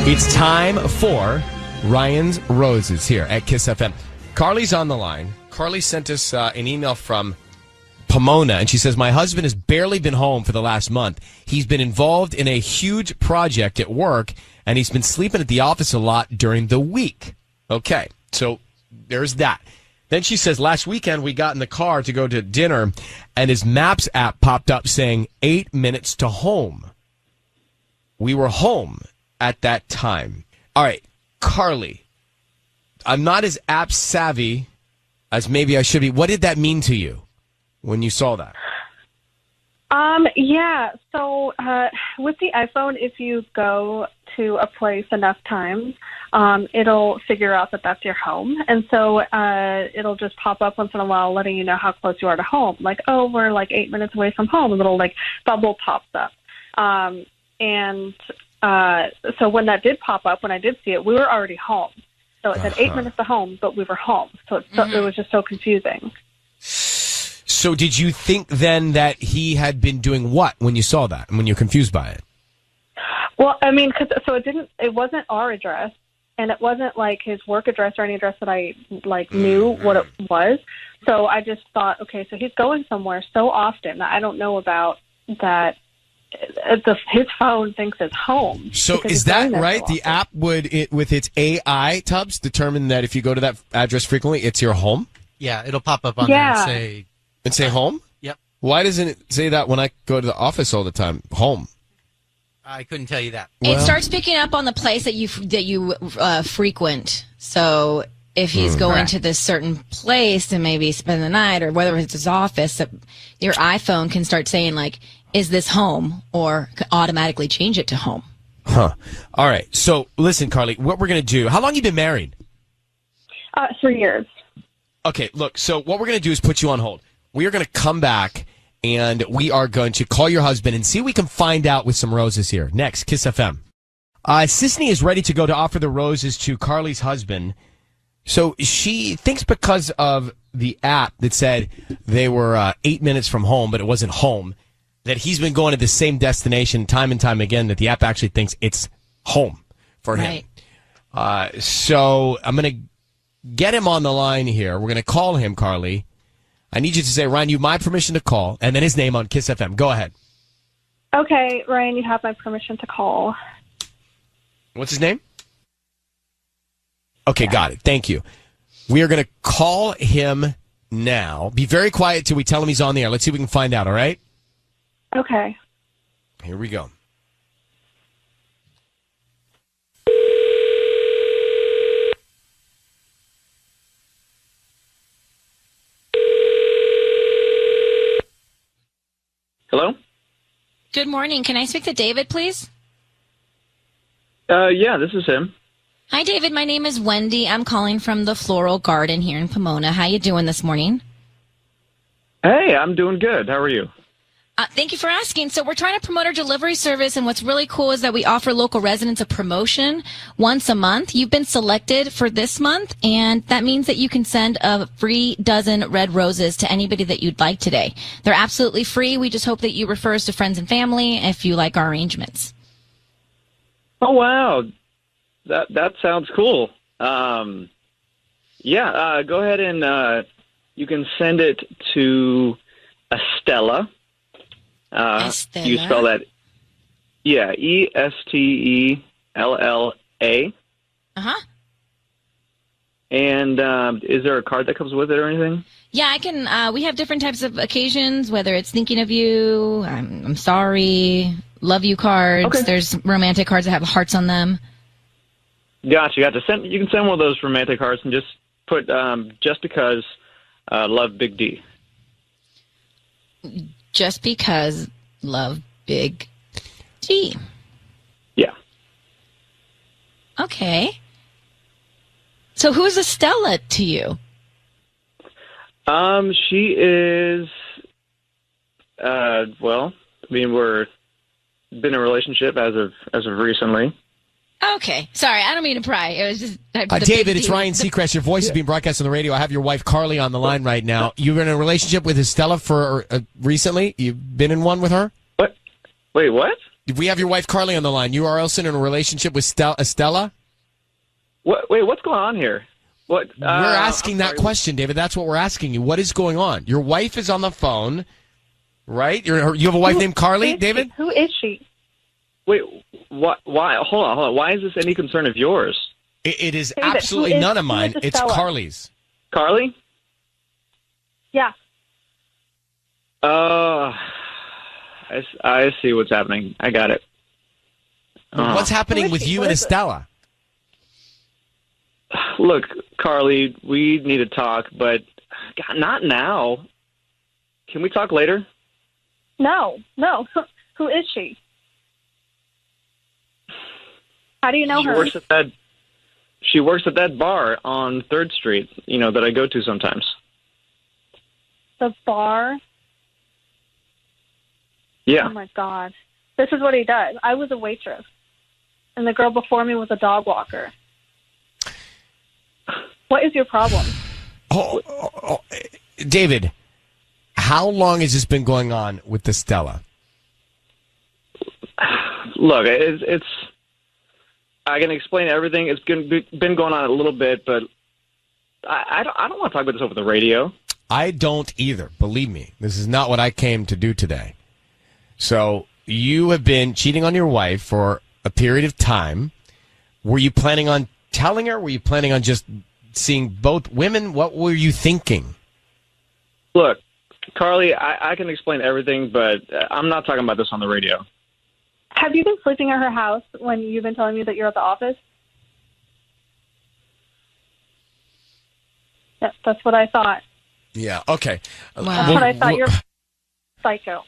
It's time for Ryan's Roses here at Kiss FM. Carly's on the line. Carly sent us an email from Pomona, and she says, my husband has barely been home for the last month. He's been involved in a huge project at work, and he's been sleeping at the office a lot during the week. Okay, so there's that. Then she says, last weekend we got in the car to go to dinner, and his Maps app popped up saying 8 minutes to home. We were home at that time. All right, Carly, I'm not as app savvy as maybe I should be. What did that mean to you when you saw that? Yeah. So with the iPhone, if you go to a place enough times, it'll figure out that that's your home. And so it'll just pop up once in a while letting you know how close you are to home. Like, oh, we're like 8 minutes away from home. A little like bubble pops up. So when that did pop up, when I did see it, we were already home. So it said 8 minutes to home, but we were home. So it was just so confusing. So did you think then that he had been doing what when you saw that and when you're confused by it? Well, I mean, it wasn't our address, and it wasn't like his work address or any address that I knew what it was. So I just thought, okay, so he's going somewhere so often that I don't know about that. His phone thinks it's home. So is that right? The app would, with its AI tubs, determine that if you go to that address frequently, it's your home? Yeah, it'll pop up on there and say... And say home? Yep. Why doesn't it say that when I go to the office all the time? Home. I couldn't tell you that. It starts picking up on the place that you frequent. So if he's going to this certain place to maybe spend the night, or whether it's his office, your iPhone can start saying, like, is this home? Or automatically change it to home. Huh. All right. So listen, Carly, what we're going to do, how long have you been married? 3 years. Okay, look, so what we're going to do is put you on hold. We are going to come back, and we are going to call your husband and see what we can find out with some roses here. Next, Kiss FM. Sisney is ready to go to offer the roses to Carly's husband. So she thinks because of the app that said they were 8 minutes from home, but it wasn't home, that he's been going to the same destination time and time again, that the app actually thinks it's home for him. So I'm going to get him on the line here. We're going to call him, Carly. I need you to say, Ryan, you have my permission to call, and then his name on Kiss FM. Go ahead. Okay, Ryan, you have my permission to call. What's his name? Okay, got it. Thank you. We are going to call him now. Be very quiet till we tell him he's on the air. Let's see if we can find out, all right? Okay. Here we go. Hello? Good morning. Can I speak to David, please? Yeah, this is him. Hi, David. My name is Wendy. I'm calling from the Floral Garden here in Pomona. How you doing this morning? Hey, I'm doing good. How are you? Thank you for asking. So we're trying to promote our delivery service, and what's really cool is that we offer local residents a promotion once a month. You've been selected for this month, and that means that you can send a free dozen red roses to anybody that you'd like today. They're absolutely free. We just hope that you refer us to friends and family if you like our arrangements. Oh, wow. That sounds cool. Go ahead and you can send it to Estella. Estella? You spell that, Estella. Uh-huh. And is there a card that comes with it or anything? Yeah, I can. We have different types of occasions, whether it's thinking of you, I'm sorry, love you cards. Okay. There's romantic cards that have hearts on them. Gotcha. You can send one of those romantic hearts and just put just because love Big D. Just because love Big D. Yeah. Okay. So who's Estella to you? She is, we're been in a relationship as of recently. Okay. Sorry, I don't mean to pry. It was just... David, it's Ryan Seacrest. Your voice is being broadcast on the radio. I have your wife, Carly, on the line right now. You've been in a relationship with Estella for recently? You've been in one with her? What? Wait, what? We have your wife Carly on the line. You are also in a relationship with Estella? Wait, what's going on here? What? We're asking that question, David. That's what we're asking you. What is going on? Your wife is on the phone, right? You have a wife named Carly, David? Who is she? Wait, what? Why? Hold on. Why is this any concern of yours? It is David, absolutely none of mine. who is It's Estella? Carly's. Carly? Yeah. I see what's happening. I got it. What's happening with you and Estella? Look, Carly, we need to talk, but God, not now. Can we talk later? No. Who is she? How do you know her? She works at that bar on 3rd Street, that I go to sometimes. The bar? Yeah. Oh, my God. This is what he does. I was a waitress, and the girl before me was a dog walker. What is your problem? David, how long has this been going on with Estella? Look, it's I can explain everything. It's been going on a little bit, but I don't want to talk about this over the radio. I don't either. Believe me, this is not what I came to do today. So you have been cheating on your wife for a period of time. Were you planning on telling her? Were you planning on just seeing both women? What were you thinking? Look, Carly, I can explain everything, but I'm not talking about this on the radio. Have you been sleeping at her house when you've been telling me that you're at the office? Yes, that's what I thought. Yeah, okay. Wow. That's what I thought. You're psycho.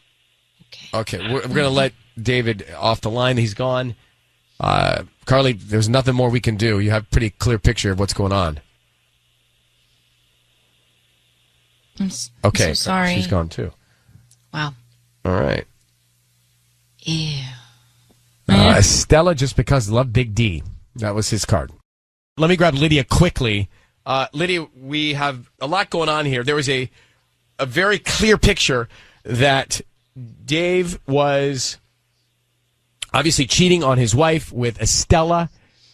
Okay, we're going to let David off the line. He's gone. Carly, there's nothing more we can do. You have a pretty clear picture of what's going on. I'm okay, so sorry. She's gone too. Wow. All right. Ew. Stella, just because love Big D. That was his card. Let me grab Lydia quickly. Lydia, we have a lot going on here. There was a very clear picture that Dave was obviously cheating on his wife with Estella,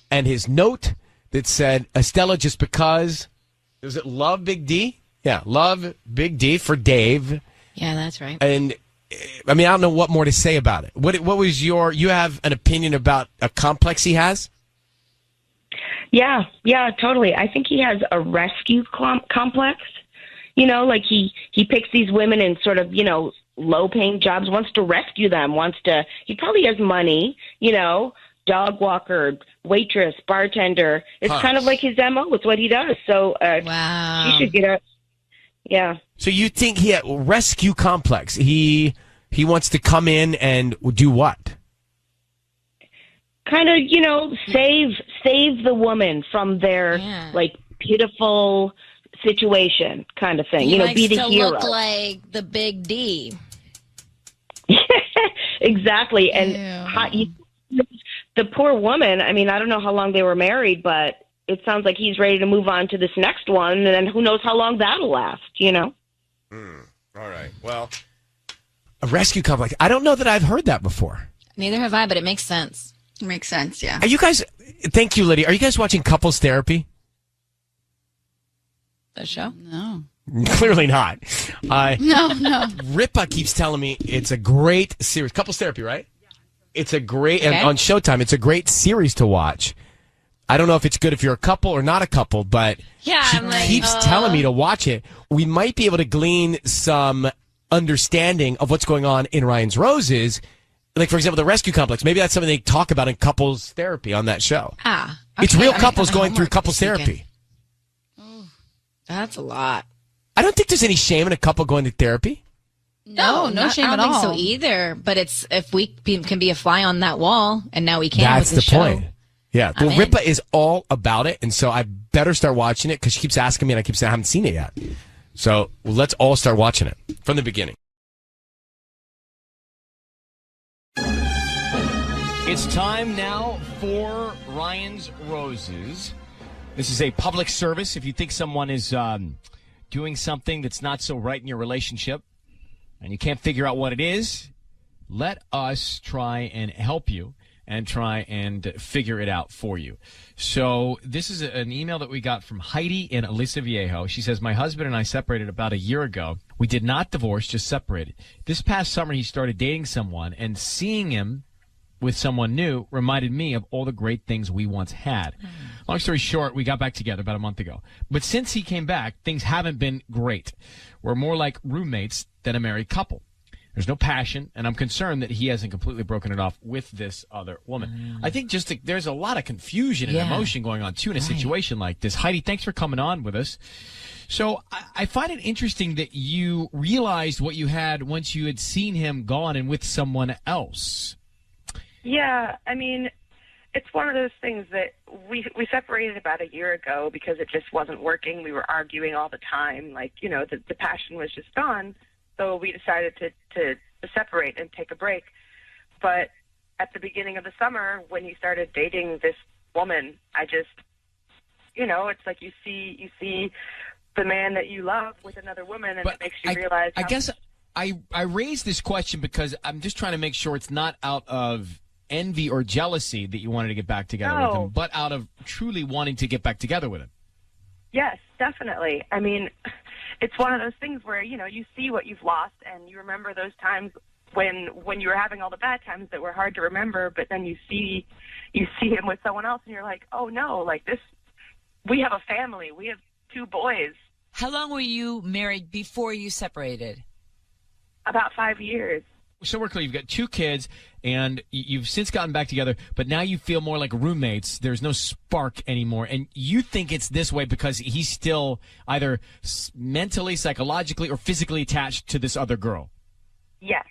and his note that said, Estella, just because, was it love Big D? Yeah, love Big D for Dave. Yeah, that's right. And I mean, I don't know what more to say about it. What was you have an opinion about a complex he has? Yeah, totally. I think he has a rescue complex. Like he picks these women in sort of, low-paying jobs, wants to rescue them, he probably has money, dog walker, waitress, bartender. It's kind of like his MO. It's what he does. So wow. She should get a, yeah. So you think he had rescue complex? He wants to come in and do what? Kind of, save the woman from their pitiful situation, kind of thing. He likes be the to hero. Look like the Big D. Exactly, and the poor woman. I mean, I don't know how long they were married, but it sounds like he's ready to move on to this next one, and then who knows how long that'll last. All right. Well, a rescue complex. I don't know that I've heard that before. Neither have I, but it makes sense. It makes sense, yeah. Are you guys? Thank you, Lydia. Are you guys watching Couples Therapy? The show? No. Clearly not. No. Ripa keeps telling me it's a great series. Couples Therapy, right? It's a great, and on Showtime, it's a great series to watch. I don't know if it's good if you're a couple or not a couple, but she keeps telling me to watch it. We might be able to glean some understanding of what's going on in Ryan's Roses. Like, for example, the rescue complex. Maybe that's something they talk about in couples therapy on that show. Okay. It's real couples going through couples therapy. Oh, that's a lot. I don't think there's any shame in a couple going to therapy. No shame at all. I don't think so either. But it's if we can be a fly on that wall, and now we can. That's with the the show. point. Yeah. Well, Ripa is all about it, and so I better start watching it because she keeps asking me, and I keep saying I haven't seen it yet. So let's all start watching it from the beginning. It's time now for Ryan's Roses. This is a public service. If you think someone is doing something that's not so right in your relationship and you can't figure out what it is, let us try and help you and try and figure it out for you. So this is an email that we got from Heidi in Aliso Viejo. She says, my husband and I separated about a year ago. We did not divorce, just separated. This past summer, he started dating someone, and seeing him with someone new reminded me of all the great things we once had. Long story short, we got back together about a month ago. But since he came back, things haven't been great. We're more like roommates than a married couple. There's no passion, and I'm concerned that he hasn't completely broken it off with this other woman. I think there's a lot of confusion and emotion going on, too, in a situation like this. Heidi, thanks for coming on with us. So I find it interesting that you realized what you had once you had seen him gone and with someone else. Yeah, I mean, it's one of those things that we separated about a year ago because it just wasn't working. We were arguing all the time. Like, you know, the passion was just gone. So we decided to separate and take a break. But at the beginning of the summer, when he started dating this woman, I just, you know, it's like you see the man that you love with another woman, and it makes you realize. I guess I raised this question because I'm just trying to make sure it's not out of envy or jealousy that you wanted to get back together with him, but out of truly wanting to get back together with him. Yes, definitely. I mean, it's one of those things where, you know, you see what you've lost and you remember those times when you were having all the bad times that were hard to remember, but then you see him with someone else and you're like, oh no, like this, we have a family. We have 2 boys. How long were you married before you separated? About 5 years. So we're clear. You've got 2 kids, and you've since gotten back together, but now you feel more like roommates. There's no spark anymore, and you think it's this way because he's still either mentally, psychologically, or physically attached to this other girl. Yes,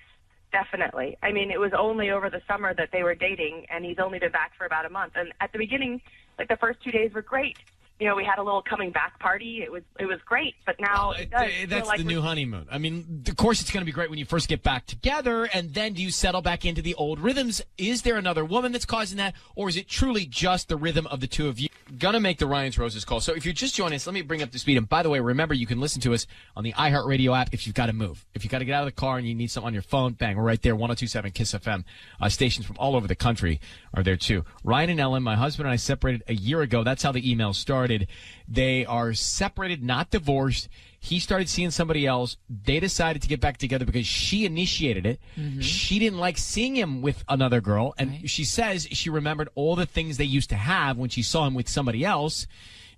definitely. I mean, it was only over the summer that they were dating, and he's only been back for about a month. And at the beginning, like the first 2 days were great. You know, we had a little coming back party. It was great, but now that's like the new honeymoon. I mean, of course, it's going to be great when you first get back together, and then do you settle back into the old rhythms? Is there another woman that's causing that, or is it truly just the rhythm of the 2 of you? Gonna make the Ryan's Roses call. So if you're just joining us, let me bring up the speed. And by the way, remember, you can listen to us on the iHeartRadio app if you've got to move. If you've got to get out of the car and you need something on your phone, bang, we're right there. 102.7 KISS FM. Stations from all over the country are there too. Ryan and Ellen, my husband and I separated a year ago. That's how the email started. They are separated, not divorced. He started seeing somebody else. They decided to get back together because she initiated it. Mm-hmm. She didn't like seeing him with another girl. And she says she remembered all the things they used to have when she saw him with somebody else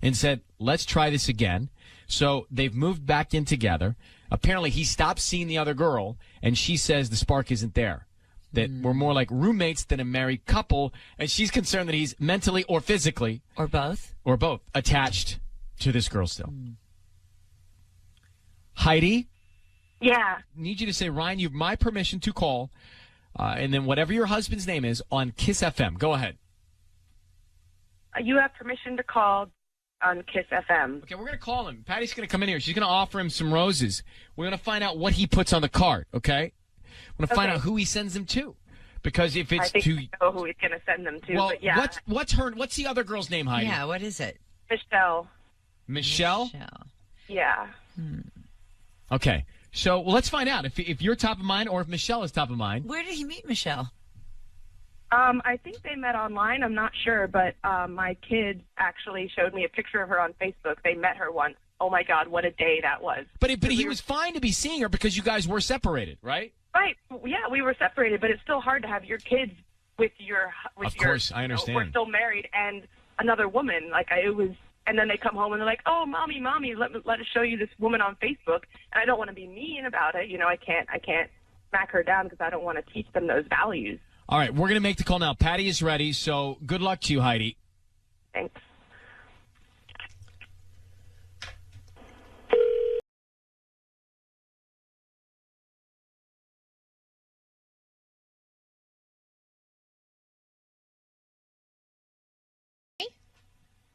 and said, let's try this again. So they've moved back in together. Apparently he stopped seeing the other girl, and she says the spark isn't there. That we're more like roommates than a married couple, and she's concerned that he's mentally or physically or both attached to this girl still. Heidi? Yeah. Need you to say, Ryan, you have my permission to call, and then whatever your husband's name is on KISS FM. Go ahead. You have permission to call on KISS FM. Okay, we're going to call him. Patty's going to come in here. She's going to offer him some roses. We're going to find out what he puts on the card, okay? We're going to find out who he sends them to. Because if it's I know who he's going to send them to. Well, but yeah. What's the other girl's name, Heidi? Yeah, what is it? Michelle. Michelle? Yeah. Okay. So let's find out if you're top of mind or if Michelle is top of mind. Where did he meet Michelle? I think they met online. I'm not sure, but my kids actually showed me a picture of her on Facebook. They met her once. Oh my God, what a day that was! But he was fine to be seeing her because you guys were separated, right? Right. Yeah, we were separated, but it's still hard to have your kids with your. Of course, I understand. We're still married, and another woman. It was. And then they come home and they're like, "Oh, mommy, let us show you this woman on Facebook." And I don't want to be mean about it. You know, I can't smack her down because I don't want to teach them those values. All right, we're going to make the call now. Patty is ready, so good luck to you, Heidi. Thanks.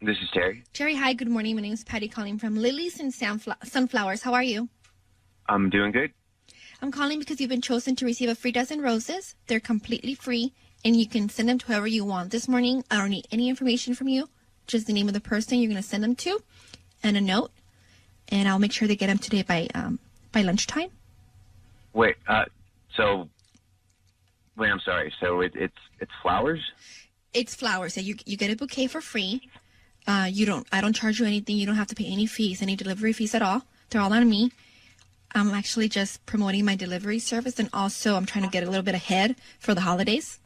This is Terry. Terry, hi, good morning. My name is Patty calling from Lilies and Sunflowers. How are you? I'm doing good. I'm calling because you've been chosen to receive a free dozen roses. They're completely free, and you can send them to whoever you want. This morning, I don't need any information from you, just the name of the person you're going to send them to and a note, and I'll make sure they get them today by lunchtime. Wait, so Wait, I'm sorry. So it's flowers? It's flowers. So you get a bouquet for free. I don't charge you anything. You don't have to pay any fees, any delivery fees at all. They're all on me. I'm actually just promoting my delivery service, and also I'm trying to get a little bit ahead for the holidays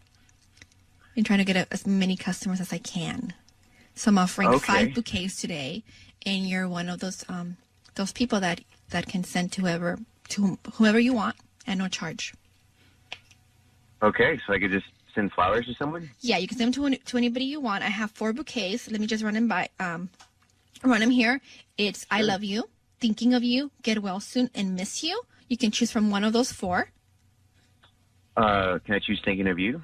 and trying to get as many customers as I can. So I'm offering 5 bouquets today, and you're one of those people that can send to whoever you want at no charge. Okay, so I could just send flowers to someone? Yeah, you can send them to anybody you want. I have 4 bouquets. Let me just run them here. It's I love you, thinking of you, get well soon, and miss you. You can choose from one of those 4. Can I choose thinking of you?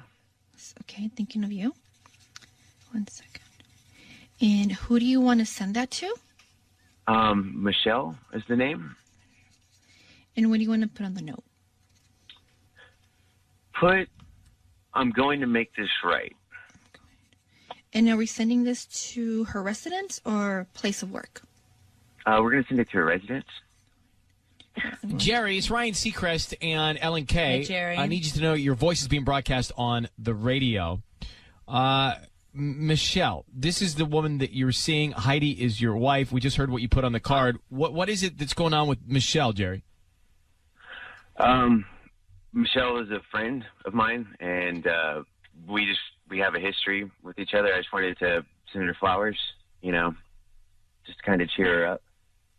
Okay, thinking of you. 1 second. And who do you want to send that to? Michelle is the name. And what do you want to put on the note? I'm going to make this right. And are we sending this to her residence or place of work? We're going to send it to her residence. Jerry, it's Ryan Seacrest and Ellen Kay. Hey, Jerry. I need you to know your voice is being broadcast on the radio. Michelle, this is the woman that you're seeing. Heidi is your wife. We just heard what you put on the card. What is it that's going on with Michelle, Jerry? Michelle is a friend of mine, and we have a history with each other. I just wanted to send her flowers, just kind of cheer her up.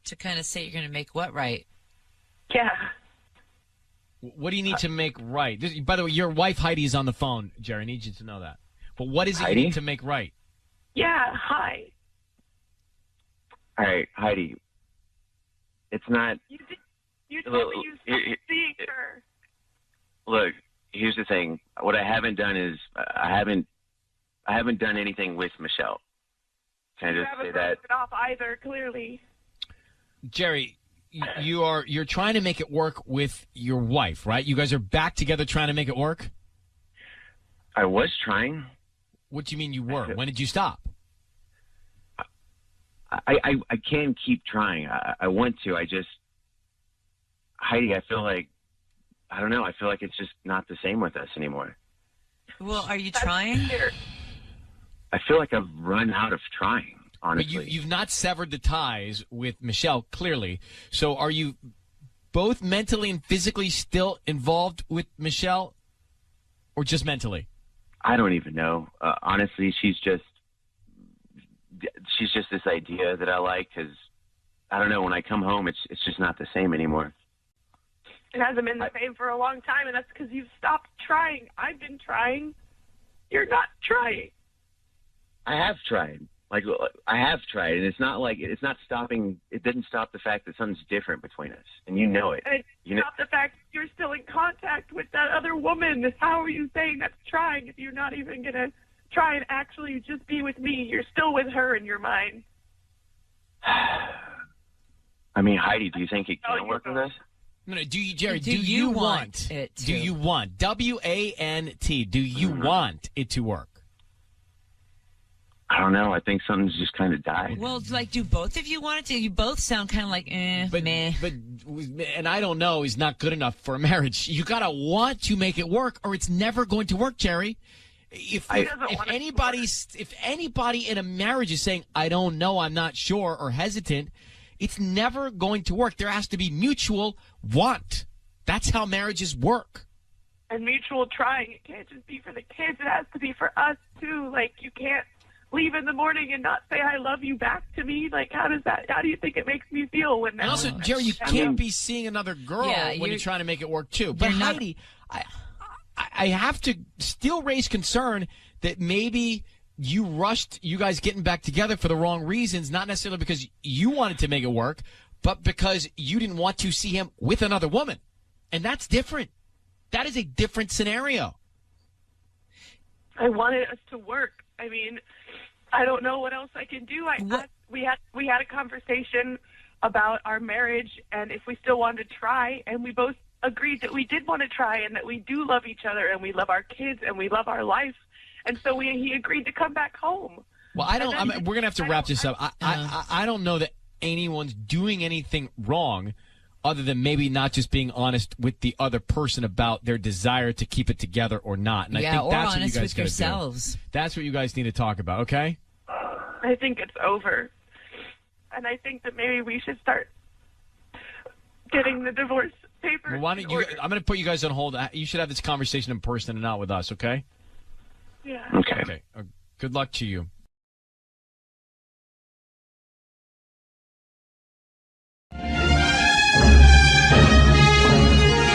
To kind of say you're going to make what right? Yeah. What do you need to make right? By the way, your wife Heidi is on the phone, Jerry. I need you to know that. But what is it Heidi? you need to make right? Yeah. Hi. All right, Heidi. It's not. You told me you stopped seeing her. Look, here's the thing. What I haven't done is I haven't done anything with Michelle. Can I just say that? It off either, clearly. Jerry, you're trying to make it work with your wife, right? You guys are back together trying to make it work? I was trying. What do you mean you were? When did you stop? I can keep trying. I want to. Heidi, I feel like, I don't know. I feel like it's just not the same with us anymore. Well, are you trying? I feel like I've run out of trying, honestly. But you've not severed the ties with Michelle, clearly. So are you both mentally and physically still involved with Michelle, or just mentally? I don't even know. Honestly, she's just this idea that I like, because, I don't know, when I come home, it's just not the same anymore. It hasn't been the same for a long time, and that's because you've stopped trying. I've been trying. You're not trying. I have tried. I have tried, and it's not stopping. It didn't stop the fact that something's different between us, and you know it. And it didn't stop the fact that you're still in contact with that other woman. How are you saying that's trying if you're not even going to try and actually just be with me? You're still with her in your mind. I mean, Heidi, do you think it can work with us? No, Jerry, do you want it to? Do you want, W-A-N-T, do you want it to work? I don't know. I think something's just kind of died. Well, do both of you want it to? You both sound kind of like, meh. But, and I don't know is not good enough for a marriage. You gotta want to make it work, or it's never going to work, Jerry. If anybody in a marriage is saying, I don't know, I'm not sure, or hesitant, it's never going to work. There has to be mutual want. That's how marriages work. And mutual trying. It can't just be for the kids. It has to be for us, too. You can't leave in the morning and not say I love you back to me. How do you think it makes me feel when that? And also, Jerry, you can't be seeing another girl when you're trying to make it work, too. But Heidi, I have to still raise concern that maybe you rushed you guys getting back together for the wrong reasons, not necessarily because you wanted to make it work, but because you didn't want to see him with another woman. And that's different. That is a different scenario. I wanted us to work. I mean, I don't know what else I can do. We had a conversation about our marriage and if we still wanted to try, and we both agreed that we did want to try and that we do love each other and we love our kids and we love our life. And so he agreed to come back home. Well, we're going to have to wrap this up. I don't know that anyone's doing anything wrong other than maybe not just being honest with the other person about their desire to keep it together or not. And I think or that's what you honest guys with got to yourselves. do. That's what you guys need to talk about, okay? I think it's over. And I think that maybe we should start getting the divorce papers. Well, why don't you? I'm going to put you guys on hold. You should have this conversation in person and not with us, okay? Yeah. Okay. Good luck to you.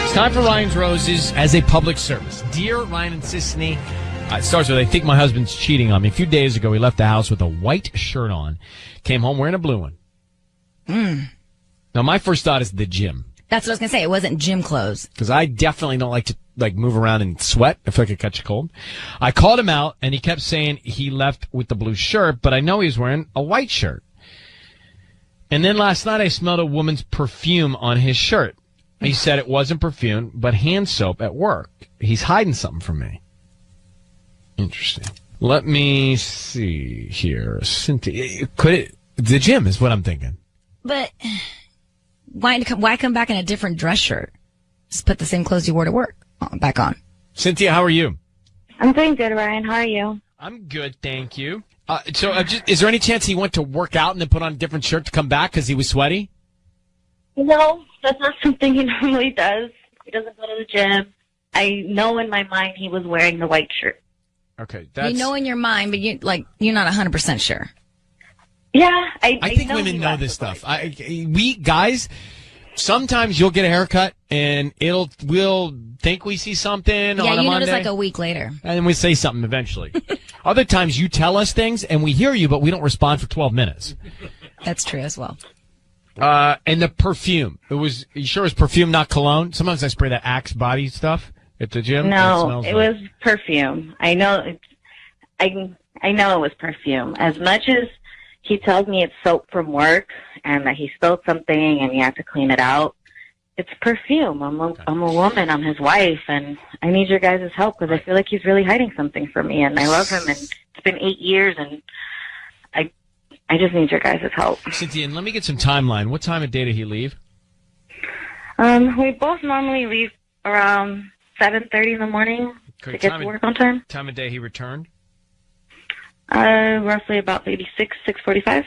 It's time for Ryan's Roses as a public service. Dear Ryan and Sisney, it starts with, I think my husband's cheating on me. A few days ago, he left the house with a white shirt on, came home wearing a blue one. Now, my first thought is the gym. That's what I was going to say. It wasn't gym clothes. Because I definitely don't like to move around and sweat. I feel like I catch a cold. I called him out, and he kept saying he left with the blue shirt, but I know he was wearing a white shirt. And then last night, I smelled a woman's perfume on his shirt. He said it wasn't perfume, but hand soap at work. He's hiding something from me. Interesting. Let me see here. Cynthia, the gym is what I'm thinking. But why come back in a different dress shirt? Just put the same clothes you wore to work back on. Cynthia, how are you? I'm doing good, Ryan. How are you? I'm good, thank you. Is there any chance he went to work out and then put on a different shirt to come back because he was sweaty? No, that's not something he normally does. He doesn't go to the gym. I know in my mind he was wearing the white shirt. Okay, You know in your mind, but you're not 100% sure. Yeah, I think women know this stuff. We guys, sometimes you'll get a haircut and we'll think we see something on a Monday. Yeah, you notice like a week later. And then we say something eventually. Other times you tell us things and we hear you, but we don't respond for 12 minutes. That's true as well. And the perfume. You sure it was perfume, not cologne? Sometimes I spray that Axe body stuff at the gym. No, it was perfume. I know I know it was perfume. As much as he tells me it's soap from work and that he spilled something and he had to clean it out, it's perfume. I'm a woman. I'm his wife, and I need your guys' help because I feel like he's really hiding something from me, and I love him, and it's been 8 years, and I just need your guys' help. Cynthia, and let me get some timeline. What time of day did he leave? We both normally leave around 7:30 in the morning to get to work on time. Time of day he returned? Roughly about maybe 6:45.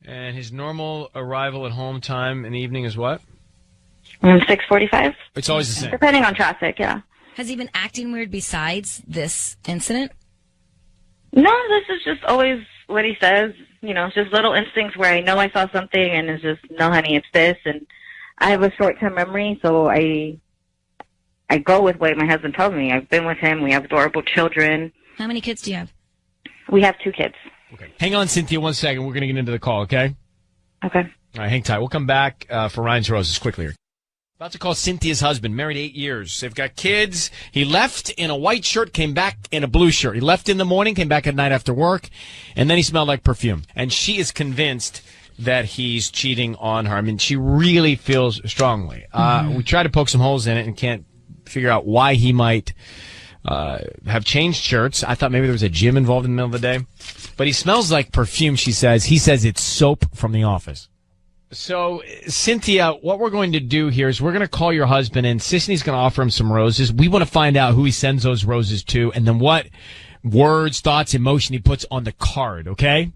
And his normal arrival at home time in the evening is what? 6:45. It's always the same. Depending on traffic, yeah. Has he been acting weird besides this incident? No, this is just always what he says. It's just little instincts where I know I saw something and it's just, no, honey, it's this. And I have a short-term memory, so I go with what my husband tells me. I've been with him. We have adorable children. How many kids do you have? We have 2 kids. Okay. Hang on, Cynthia, 1 second. We're going to get into the call, okay? Okay. All right, hang tight. We'll come back for Ryan's Roses quickly here. About to call Cynthia's husband, married 8 years. They've got kids. He left in a white shirt, came back in a blue shirt. He left in the morning, came back at night after work, and then he smelled like perfume. And she is convinced that he's cheating on her. I mean, she really feels strongly. We tried to poke some holes in it and can't figure out why he might have changed shirts. I thought maybe there was a gym involved in the middle of the day. But he smells like perfume, she says. He says it's soap from the office. So, Cynthia, what we're going to do here is we're going to call your husband, and Sisney's going to offer him some roses. We want to find out who he sends those roses to, and then what words, thoughts, emotion he puts on the card, okay?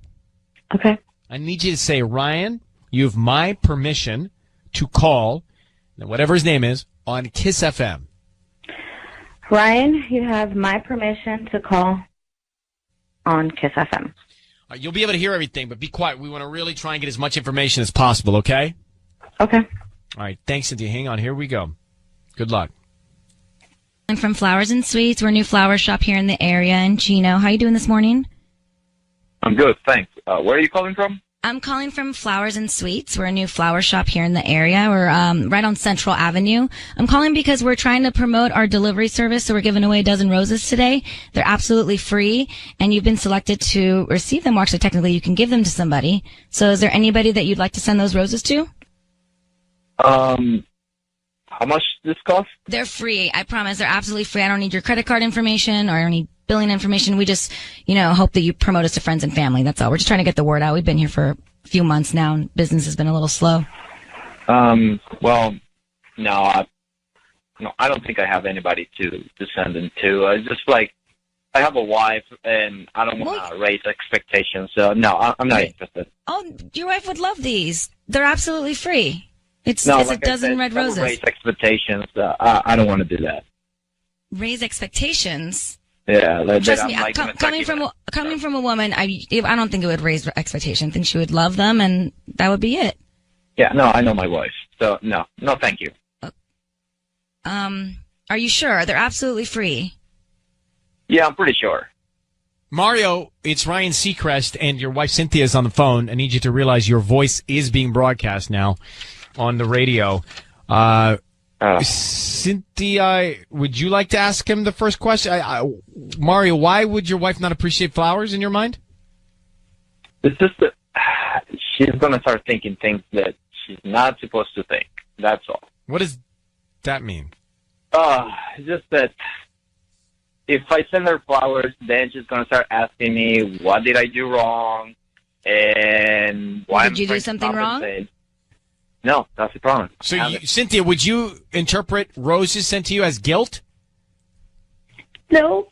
Okay. I need you to say, Ryan, you have my permission to call, whatever his name is, on Kiss FM. Ryan, you have my permission to call on Kiss FM. You'll be able to hear everything, but be quiet. We want to really try and get as much information as possible, okay? Okay. All right. Thanks, Cynthia. Hang on. Here we go. Good luck. I'm from Flowers and Sweets. We're a new flower shop here in the area in Chino. How you doing this morning? I'm good, thanks. Where are you calling from? I'm calling from Flowers and Sweets. We're a new flower shop here in the area. We're right on Central Avenue. I'm calling because we're trying to promote our delivery service, so we're giving away a dozen roses today. They're absolutely free, and you've been selected to receive them. Well, actually, technically, you can give them to somebody. So is there anybody that you'd like to send those roses to? How much does this cost? They're free. I promise. They're absolutely free. I don't need your credit card information or any billing information. We just, hope that you promote us to friends and family. That's all. We're just trying to get the word out. We've been here for a few months now, and business has been a little slow. Well, no, I don't think I have anybody to send them to. It's just like I have a wife, and I don't want to raise expectations. So no, I'm not interested. Oh, your wife would love these. They're absolutely free. It's like a dozen red I would roses. raise expectations. I don't want to do that. Raise expectations. Yeah, Trust me, coming from a woman, I don't think it would raise expectations. I think she would love them, and that would be it. Yeah, no, I know my wife. So no, thank you. Are you sure? They're absolutely free. Yeah, I'm pretty sure. Mario, it's Ryan Seacrest and your wife Cynthia is on the phone. I need you to realize your voice is being broadcast now on the radio. Cynthia, would you like to ask him the first question? Mario, why would your wife not appreciate flowers in your mind? It's just that she's going to start thinking things that she's not supposed to think. That's all. What does that mean? It's just that if I send her flowers, then she's going to start asking me, what did I do wrong? And why did you do something wrong? No, that's the problem. So, Cynthia, would you interpret roses sent to you as guilt? No.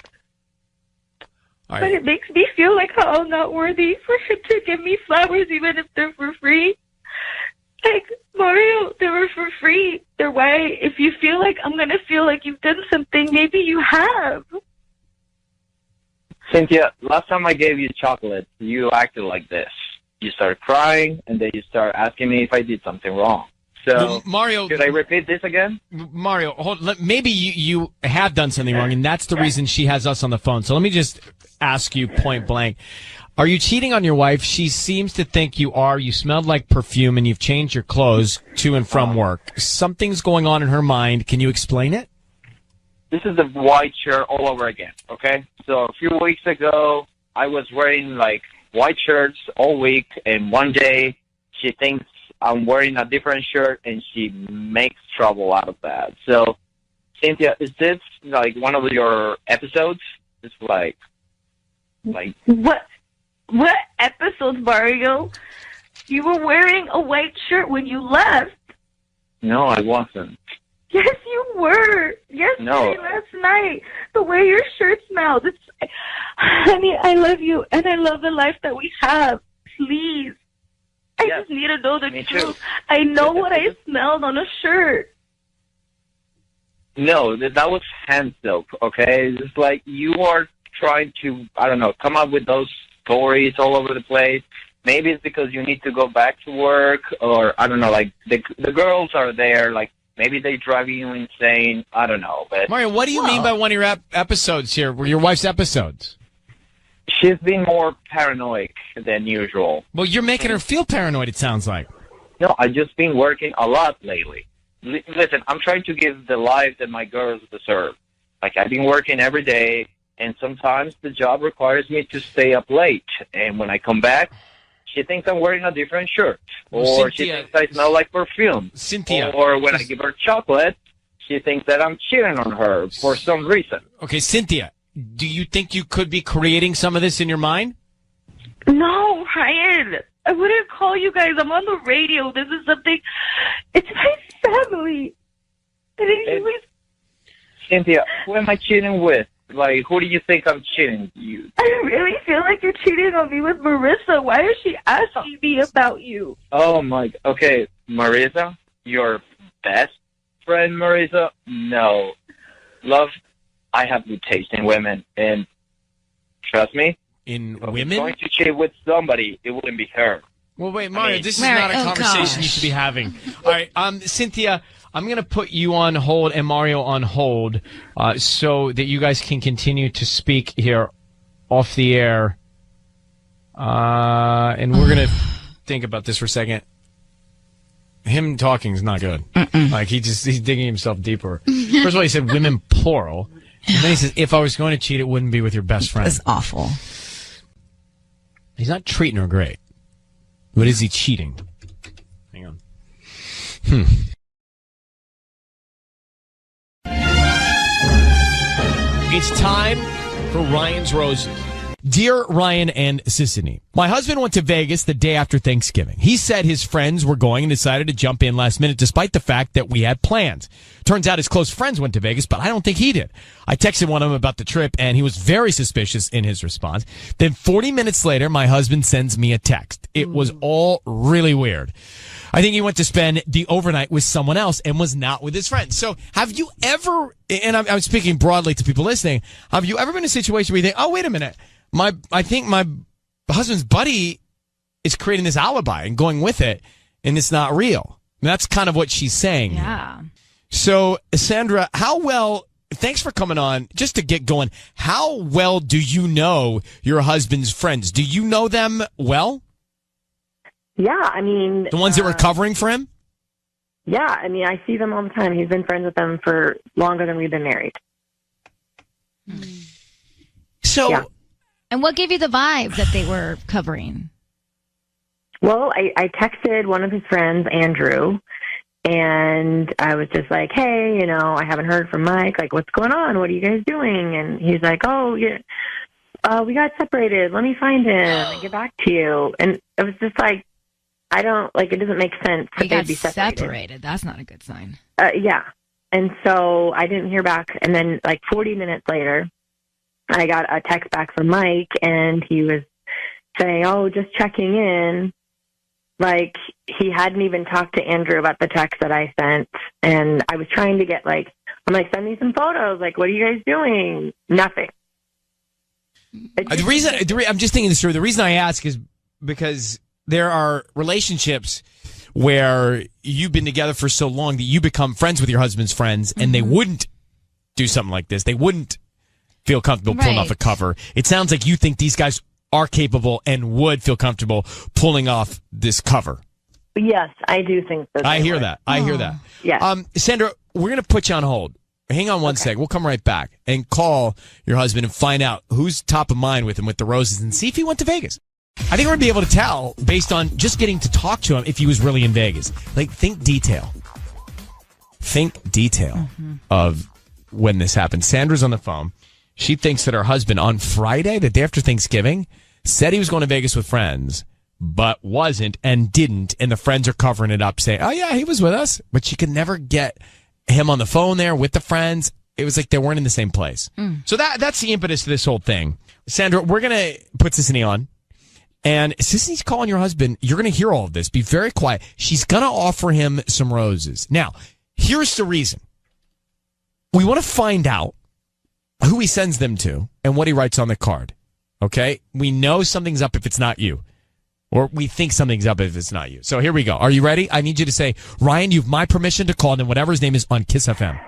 Right. But it makes me feel like I'm not worthy for him to give me flowers, even if they're for free. Like, Mario, they were for free. They're why, if you feel like I'm going to feel like you've done something, maybe you have. Cynthia, last time I gave you chocolate, you acted like this. You started crying, and then you start asking me if I did something wrong. So, Mario, should I repeat this again? Mario, maybe you have done something wrong, and that's the reason she has us on the phone. So let me just ask you point blank. Are you cheating on your wife? She seems to think you are. You smelled like perfume, and you've changed your clothes to and from work. Something's going on in her mind. Can you explain it? This is the white shirt all over again, okay? So a few weeks ago, I was wearing, like, white shirts all week, and one day she thinks I'm wearing a different shirt, and she makes trouble out of that. So, Cynthia, is this, like, one of your episodes? It's like... What episodes, Mario? You were wearing a white shirt when you left. No, I wasn't. Yes, you were. Yesterday, last night. The way your shirt smelled. Honey, I love you, and I love the life that we have. Please. I just need to know the truth. I know what I smelled on a shirt. No, that was hand soap, okay? It's like you are trying to, I don't know, come up with those stories all over the place. Maybe it's because you need to go back to work, or I don't know, like the girls are there, like maybe they drive you insane. I don't know. But Mario, what do you mean by one of your episodes here, your wife's episodes? She's been more paranoid than usual. Well, you're making her feel paranoid, it sounds like. No, I've just been working a lot lately. Listen, I'm trying to give the life that my girls deserve. Like, I've been working every day, and sometimes the job requires me to stay up late. And when I come back, she thinks I'm wearing a different shirt. Or she thinks I smell like perfume. Cynthia. Or when I give her chocolate, she thinks that I'm cheating on her for some reason. Okay, Cynthia, do you think you could be creating some of this in your mind? No, Ryan. I wouldn't call you guys. I'm on the radio. This is something... It's my family. Cynthia, who am I cheating with? Like, who do you think I'm cheating? You? I really feel like you're cheating on me with Marissa. Why is she asking me about you? Oh, my... Okay, Marissa? Your best friend, Marissa? No. Love, I have good taste in women, and trust me, in if women? I'm going to cheat with somebody, it wouldn't be her. Well, wait, Mario, this is not a conversation you should be having. All right, Cynthia, I'm going to put you on hold and Mario on hold so that you guys can continue to speak here off the air. And we're going to think about this for a second. Him talking is not good. Like, he's digging himself deeper. First of all, he said women plural. And then he says, if I was going to cheat, it wouldn't be with your best friend. That's awful. He's not treating her great. But is he cheating? Hang on. It's time for Ryan's Roses. Dear Ryan and Sissany, my husband went to Vegas the day after Thanksgiving. He said his friends were going and decided to jump in last minute despite the fact that we had plans. Turns out his close friends went to Vegas, but I don't think he did. I texted one of them about the trip, and he was very suspicious in his response. Then 40 minutes later, my husband sends me a text. It was all really weird. I think he went to spend the overnight with someone else and was not with his friends. So have you ever, and I'm speaking broadly to people listening, have you ever been in a situation where you think, oh, wait a minute, I think my husband's buddy is creating this alibi and going with it, and it's not real. And that's kind of what she's saying. Yeah. So, Sandra, thanks for coming on. Just to get going, how well do you know your husband's friends? Do you know them well? Yeah, I mean... The ones that were covering for him? Yeah, I mean, I see them all the time. He's been friends with them for longer than we've been married. So... Yeah. And what gave you the vibe that they were covering? Well, I texted one of his friends, Andrew, and I was just like, hey, I haven't heard from Mike. Like, what's going on? What are you guys doing? And he's like, oh, yeah, we got separated. Let me find him and get back to you. And it was just like, it doesn't make sense that they'd be separated. That's not a good sign. Yeah. And so I didn't hear back. And then 40 minutes later, I got a text back from Mike, and he was saying, oh, just checking in. Like, he hadn't even talked to Andrew about the text that I sent. And I was trying to get, send me some photos. Like, what are you guys doing? Nothing. I'm just thinking this through. The reason I ask is because there are relationships where you've been together for so long that you become friends with your husband's friends, and they wouldn't do something like this. They wouldn't feel comfortable pulling off a cover. It sounds like you think these guys are capable and would feel comfortable pulling off this cover. Yes, I do think that. I hear that. I hear that. Yeah. Sandra, we're going to put you on hold. Hang on one sec. We'll come right back and call your husband and find out who's top of mind with him with the roses and see if he went to Vegas. I think we're going to be able to tell based on just getting to talk to him if he was really in Vegas. Think detail. Think detail of when this happened. Sandra's on the phone. She thinks that her husband on Friday, the day after Thanksgiving, said he was going to Vegas with friends, but wasn't and didn't. And the friends are covering it up saying, oh, yeah, he was with us. But she could never get him on the phone there with the friends. It was like they weren't in the same place. So that's the impetus to this whole thing. Sandra, we're going to put Sissany on. And Sissy's calling your husband. You're going to hear all of this. Be very quiet. She's going to offer him some roses. Now, here's the reason. We want to find out who he sends them to and what he writes on the card. Okay? We know something's up if it's not you. Or we think something's up if it's not you. So here we go. Are you ready? I need you to say, Ryan, you have my permission to call, and then whatever his name is on Kiss FM.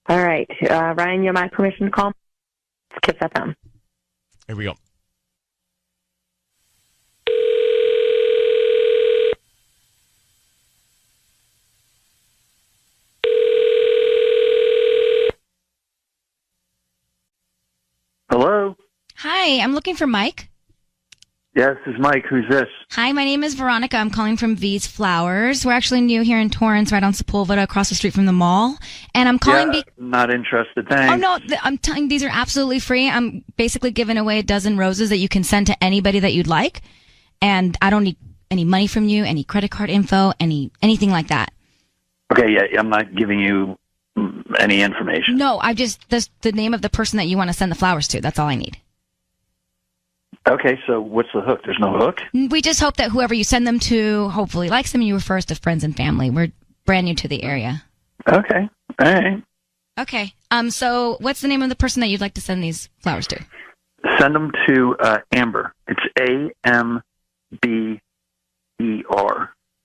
All right. Ryan, you have my permission to call? It's Kiss FM. Here we go. Hello? Hi, I'm looking for Mike. Yes, this is Mike. Who's this? Hi, my name is Veronica. I'm calling from V's Flowers. We're actually new here in Torrance, right on Sepulveda, across the street from the mall. And I'm calling not interested, thanks. Oh, no, I'm telling these are absolutely free. I'm basically giving away a dozen roses that you can send to anybody that you'd like. And I don't need any money from you, any credit card info, anything like that. Okay, yeah, I'm not giving you any information. No, the name of the person that you want to send the flowers to. That's all I need. Okay, so what's the hook? There's no hook? We just hope that whoever you send them to hopefully likes them and you refer us to friends and family. We're brand new to the area. Okay, all right. Okay, so what's the name of the person that you'd like to send these flowers to? Send them to Amber. It's AMBER.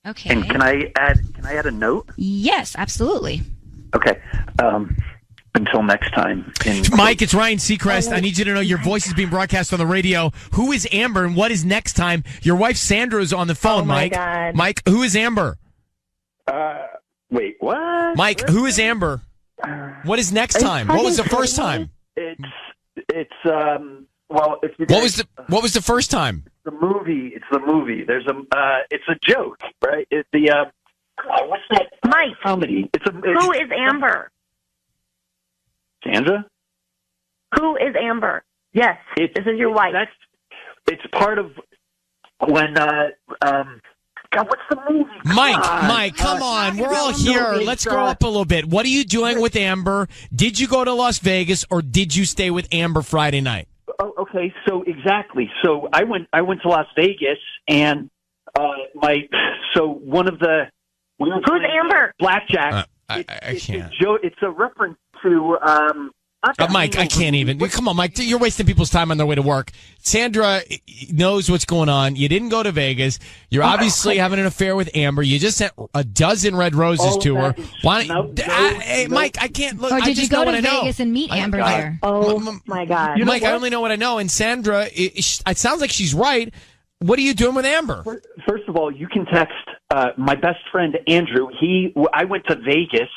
Okay. And can I add a note? Yes, absolutely. Okay. Until next time. Mike, it's Ryan Seacrest. I need you to know your voice is being broadcast on the radio. Who is Amber and what is next time? Your wife Sandra is on the phone, Mike. God. Mike, who is Amber? Wait, what? Mike, who is Amber? What is next time? What was the first time? Well, if you What was the first time? The movie. It's the movie. It's a joke, right? It's what's that? Mike. Comedy. Who is Amber? Sandra? Who is Amber? Yes, this is your wife. It's part of when. God, what's the movie? Mike, come on. We're all here. Let's grow up a little bit. What are you doing with Amber? Did you go to Las Vegas or did you stay with Amber Friday night? Oh, okay, so exactly. So I went to Las Vegas, and one of the who's Amber? Blackjack. I can't. It's a reference to. Mike, I can't even. Come on, Mike. You're wasting people's time on their way to work. Sandra knows what's going on. You didn't go to Vegas. You're obviously having an affair with Amber. You just sent a dozen red roses to her. Why? Hey, Mike, I can't look. Or did I just you go know to what I know. Vegas and meet Amber there? Oh my God, Mike, I only know what I know. And Sandra, it sounds like she's right. What are you doing with Amber? First of all, you can text my best friend Andrew. I went to Vegas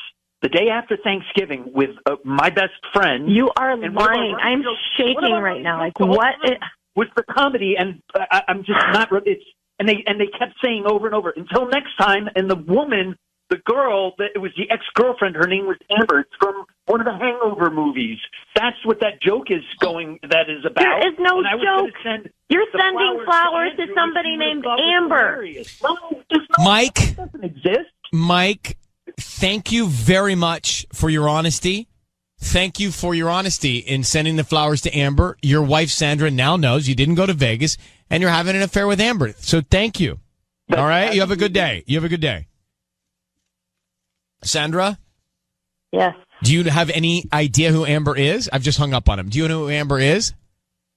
the day after Thanksgiving with my best friend. You are lying. I'm shaking right now. Like what? Was the comedy, and I'm just not. And they kept saying over and over until next time. And the woman, the girl, it was the ex-girlfriend. Her name was Amber. It's from one of the Hangover movies. That's what that joke is going. That is about. There is no joke. You're sending flowers to somebody named Amber. Mike, it doesn't exist. Mike, thank you very much for your honesty. Thank you for your honesty in sending the flowers to Amber. Your wife, Sandra, now knows you didn't go to Vegas and you're having an affair with Amber. So thank you. All right? You have a good day. You have a good day. Sandra? Yes. Do you have any idea who Amber is? I've just hung up on him. Do you know who Amber is?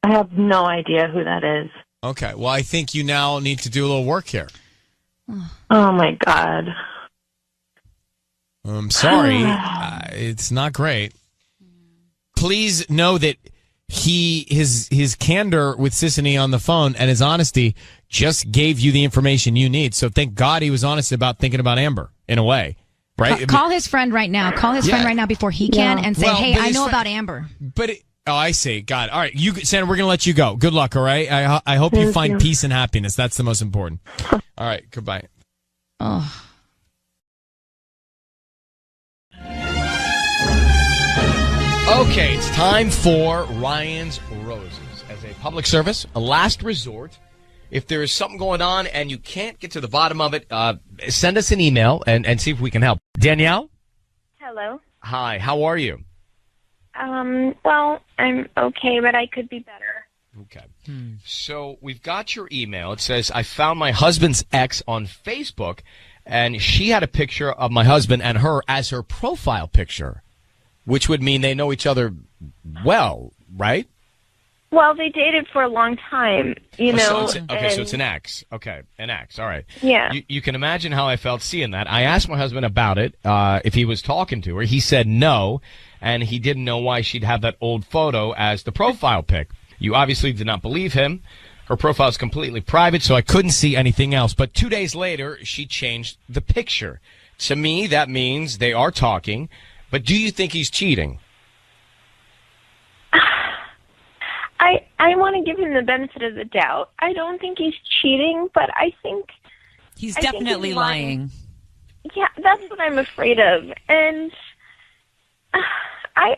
I have no idea who that is. Okay. Well, I think you now need to do a little work here. Oh, my God. I'm sorry. It's not great. Please know that his candor with Sissany on the phone and his honesty just gave you the information you need. So thank God he was honest about thinking about Amber in a way, right? Call his friend right now. Call his friend right now before he can and say, hey, I know about Amber. But I see. God. All right. Sandra, we're going to let you go. Good luck. All right. I hope you find peace and happiness. That's the most important. All right. Goodbye. Oh. Okay, it's time for Ryan's Roses. As a public service, a last resort, if there is something going on and you can't get to the bottom of it, send us an email and see if we can help. Danielle? Hello. Hi, how are you? Well, I'm okay, but I could be better. Okay. So we've got your email. It says, I found my husband's ex on Facebook, and she had a picture of my husband and her as her profile picture, which would mean they know each other well, right? Well, they dated for a long time, you know. So it's an ex. Okay, an ex. All right. Yeah. You can imagine how I felt seeing that. I asked my husband about it, if he was talking to her. He said no, and he didn't know why she'd have that old photo as the profile pic. You obviously did not believe him. Her profile is completely private, so I couldn't see anything else. But 2 days later, she changed the picture. To me, that means they are talking. But do you think he's cheating? I want to give him the benefit of the doubt. I don't think he's cheating, but I think he's definitely lying. Yeah, that's what I'm afraid of. And I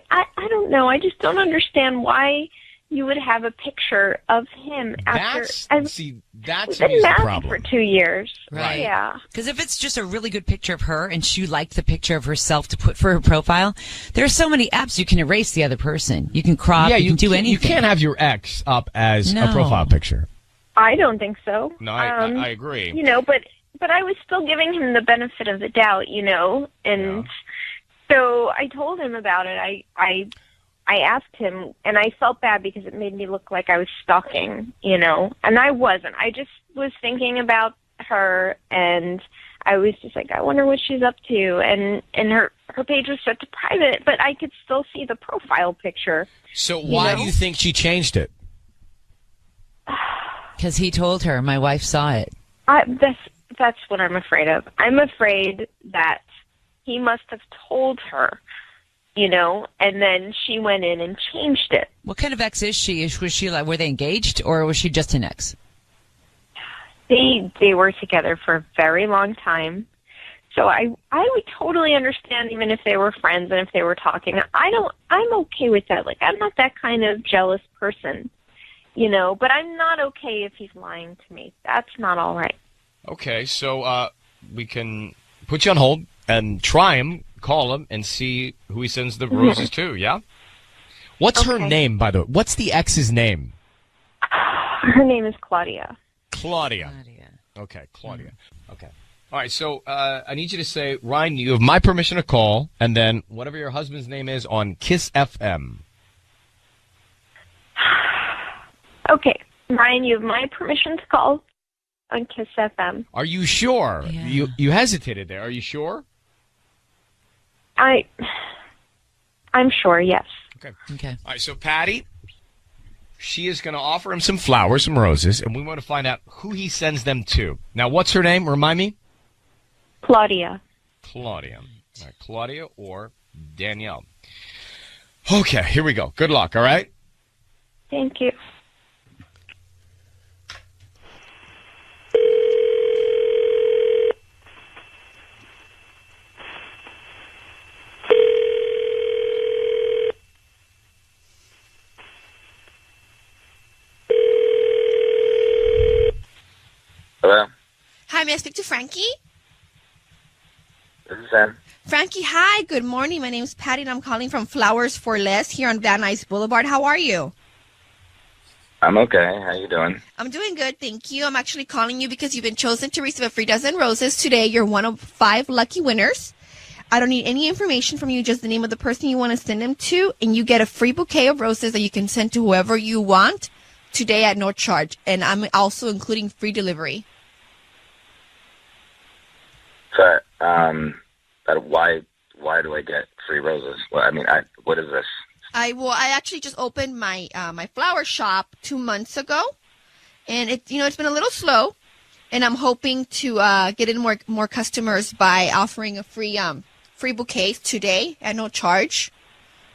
don't know. I just don't understand why you would have a picture of him after. That's we've been married problem. for 2 years. Right. Yeah. Because if it's just a really good picture of her and she liked the picture of herself to put for her profile, there are so many apps you can erase the other person. You can crop, you can do anything. You can't have your ex up as a profile picture. I don't think so. No, I agree. You know, but I was still giving him the benefit of the doubt, you know, and so I told him about it. I asked him, and I felt bad because it made me look like I was stalking, you know, and I wasn't. I just was thinking about her, and I was just like, I wonder what she's up to, and her page was set to private, but I could still see the profile picture. So why do you think she changed it? Because he told her. My wife saw it. That's what I'm afraid of. I'm afraid that he must have told her, you know, and then she went in and changed it. What kind of ex is she? Was she like, were they engaged or was she just an ex? They were together for a very long time. So I would totally understand even if they were friends and if they were talking. I'm okay with that. Like, I'm not that kind of jealous person, but I'm not okay if he's lying to me. That's not all right. Okay, so we can put you on hold and try him, call him, and see who he sends the roses to, yeah? What's her name, by the way? What's the ex's name? Her name is Claudia. Claudia. Okay, Claudia. Okay. All right, so I need you to say, Ryan, you have my permission to call, and then whatever your husband's name is on Kiss FM. Okay, Ryan, you have my permission to call on Kiss FM. Are you sure? Yeah. You hesitated there. Are you sure? I'm sure, yes. Okay. All right, so Patty, she is going to offer him some flowers, some roses, and we want to find out who he sends them to. Now, what's her name? Remind me. Claudia. Claudia. All right, Claudia or Danielle. Okay, here we go. Good luck, all right? Thank you. Hello? Hi, may I speak to Frankie? This is Sam. Frankie, hi. Good morning. My name is Patty, and I'm calling from Flowers for Less here on Van Nuys Boulevard. How are you? I'm okay. How you doing? I'm doing good, thank you. I'm actually calling you because you've been chosen to receive a free dozen roses today. You're one of 5 lucky winners. I don't need any information from you, just the name of the person you want to send them to, and you get a free bouquet of roses that you can send to whoever you want today at no charge. And I'm also including free delivery. So, but why do I get free roses? Well, I mean, what is this? I actually just opened my my flower shop 2 months ago, and it's been a little slow, and I'm hoping to get in more customers by offering a free bouquet today at no charge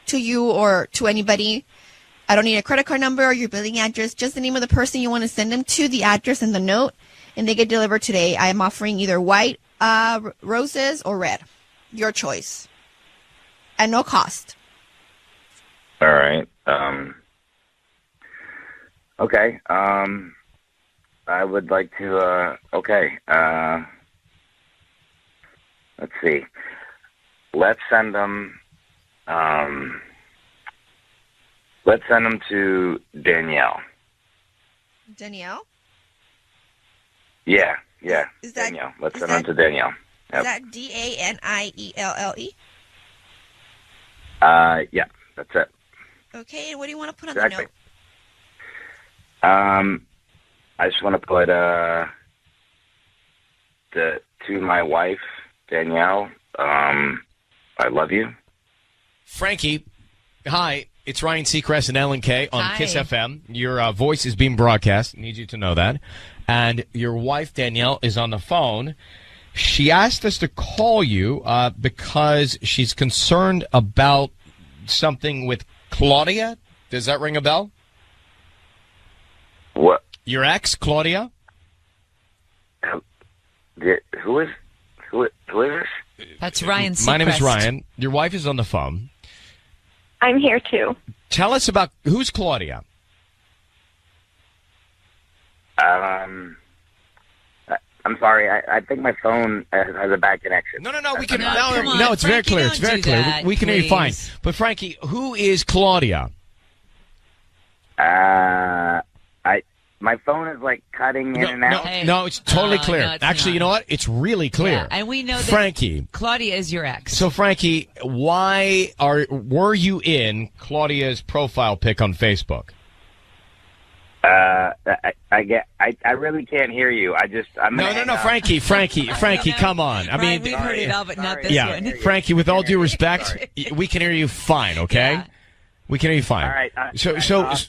to you or to anybody. I don't need a credit card number or your billing address, just the name of the person you want to send them to, the address and the note, and they get delivered today. I am offering either white roses or red, your choice, at no cost. All right. Okay. I would like to. Okay. Let's see. Let's send them. Let's send them to Danielle. Danielle? Yeah. Danielle. Let's send them to Danielle. Yep. Is that Danielle? Yeah. That's it. Okay, and what do you want to put on Exactly. the note? I just want to put to my wife, Danielle, I love you. Frankie, hi. It's Ryan Seacrest and Ellen K on Hi. Kiss FM. Your voice is being broadcast. I need you to know that. And your wife, Danielle, is on the phone. She asked us to call you because she's concerned about something with Claudia. Does that ring a bell? What? Your ex, Claudia? Who is this? That's Ryan Seacrest. My name is Ryan. Your wife is on the phone. I'm here too. Tell us about who's Claudia. I'm sorry. I think my phone has a bad connection. No. We can. No, No, it's very Frankie, clear. It's don't very do clear. that, We can hear you fine. please. But Frankie, who is Claudia? My phone is like cutting in and out. No, it's totally clear. no, it's Actually, not. you know what? It's really clear. Yeah, and we know that Frankie. Claudia is your ex. So, Frankie, were you in Claudia's profile pic on Facebook? I really can't hear you. No, Frankie, come on. I mean, we've heard it all, but not this yeah, one. Frankie, with all due respect, we can hear you fine, okay? Yeah. We can hear you fine. All right. I'll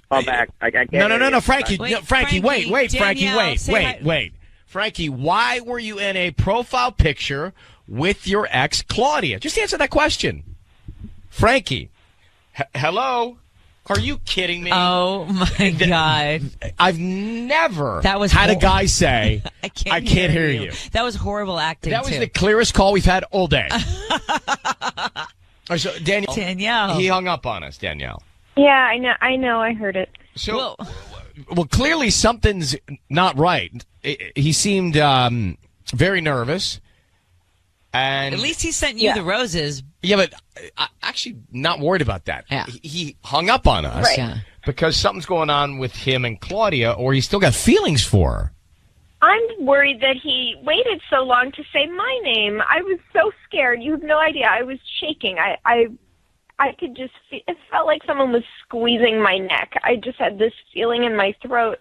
call back. I can't No, hear you. Frankie, Wait, Frankie, wait, Frankie, Danielle, say hi. wait. Frankie, why were you in a profile picture with your ex, Claudia? Just answer that question. Frankie, hello? Are you kidding me? Oh my God! I've never that had a guy say, "I can't hear you." That was horrible acting. That was the clearest call we've had all day. So Danielle, he hung up on us. Danielle. Yeah, I know. I heard it. So, well, clearly something's not right. He seemed very nervous. And at least he sent you the roses. Yeah, but I'm actually not worried about that. Yeah. He hung up on us because something's going on with him and Claudia, or he's still got feelings for her. I'm worried that he waited so long to say my name. I was so scared. You have no idea. I was shaking. I could just feel, it felt like someone was squeezing my neck. I just had this feeling in my throat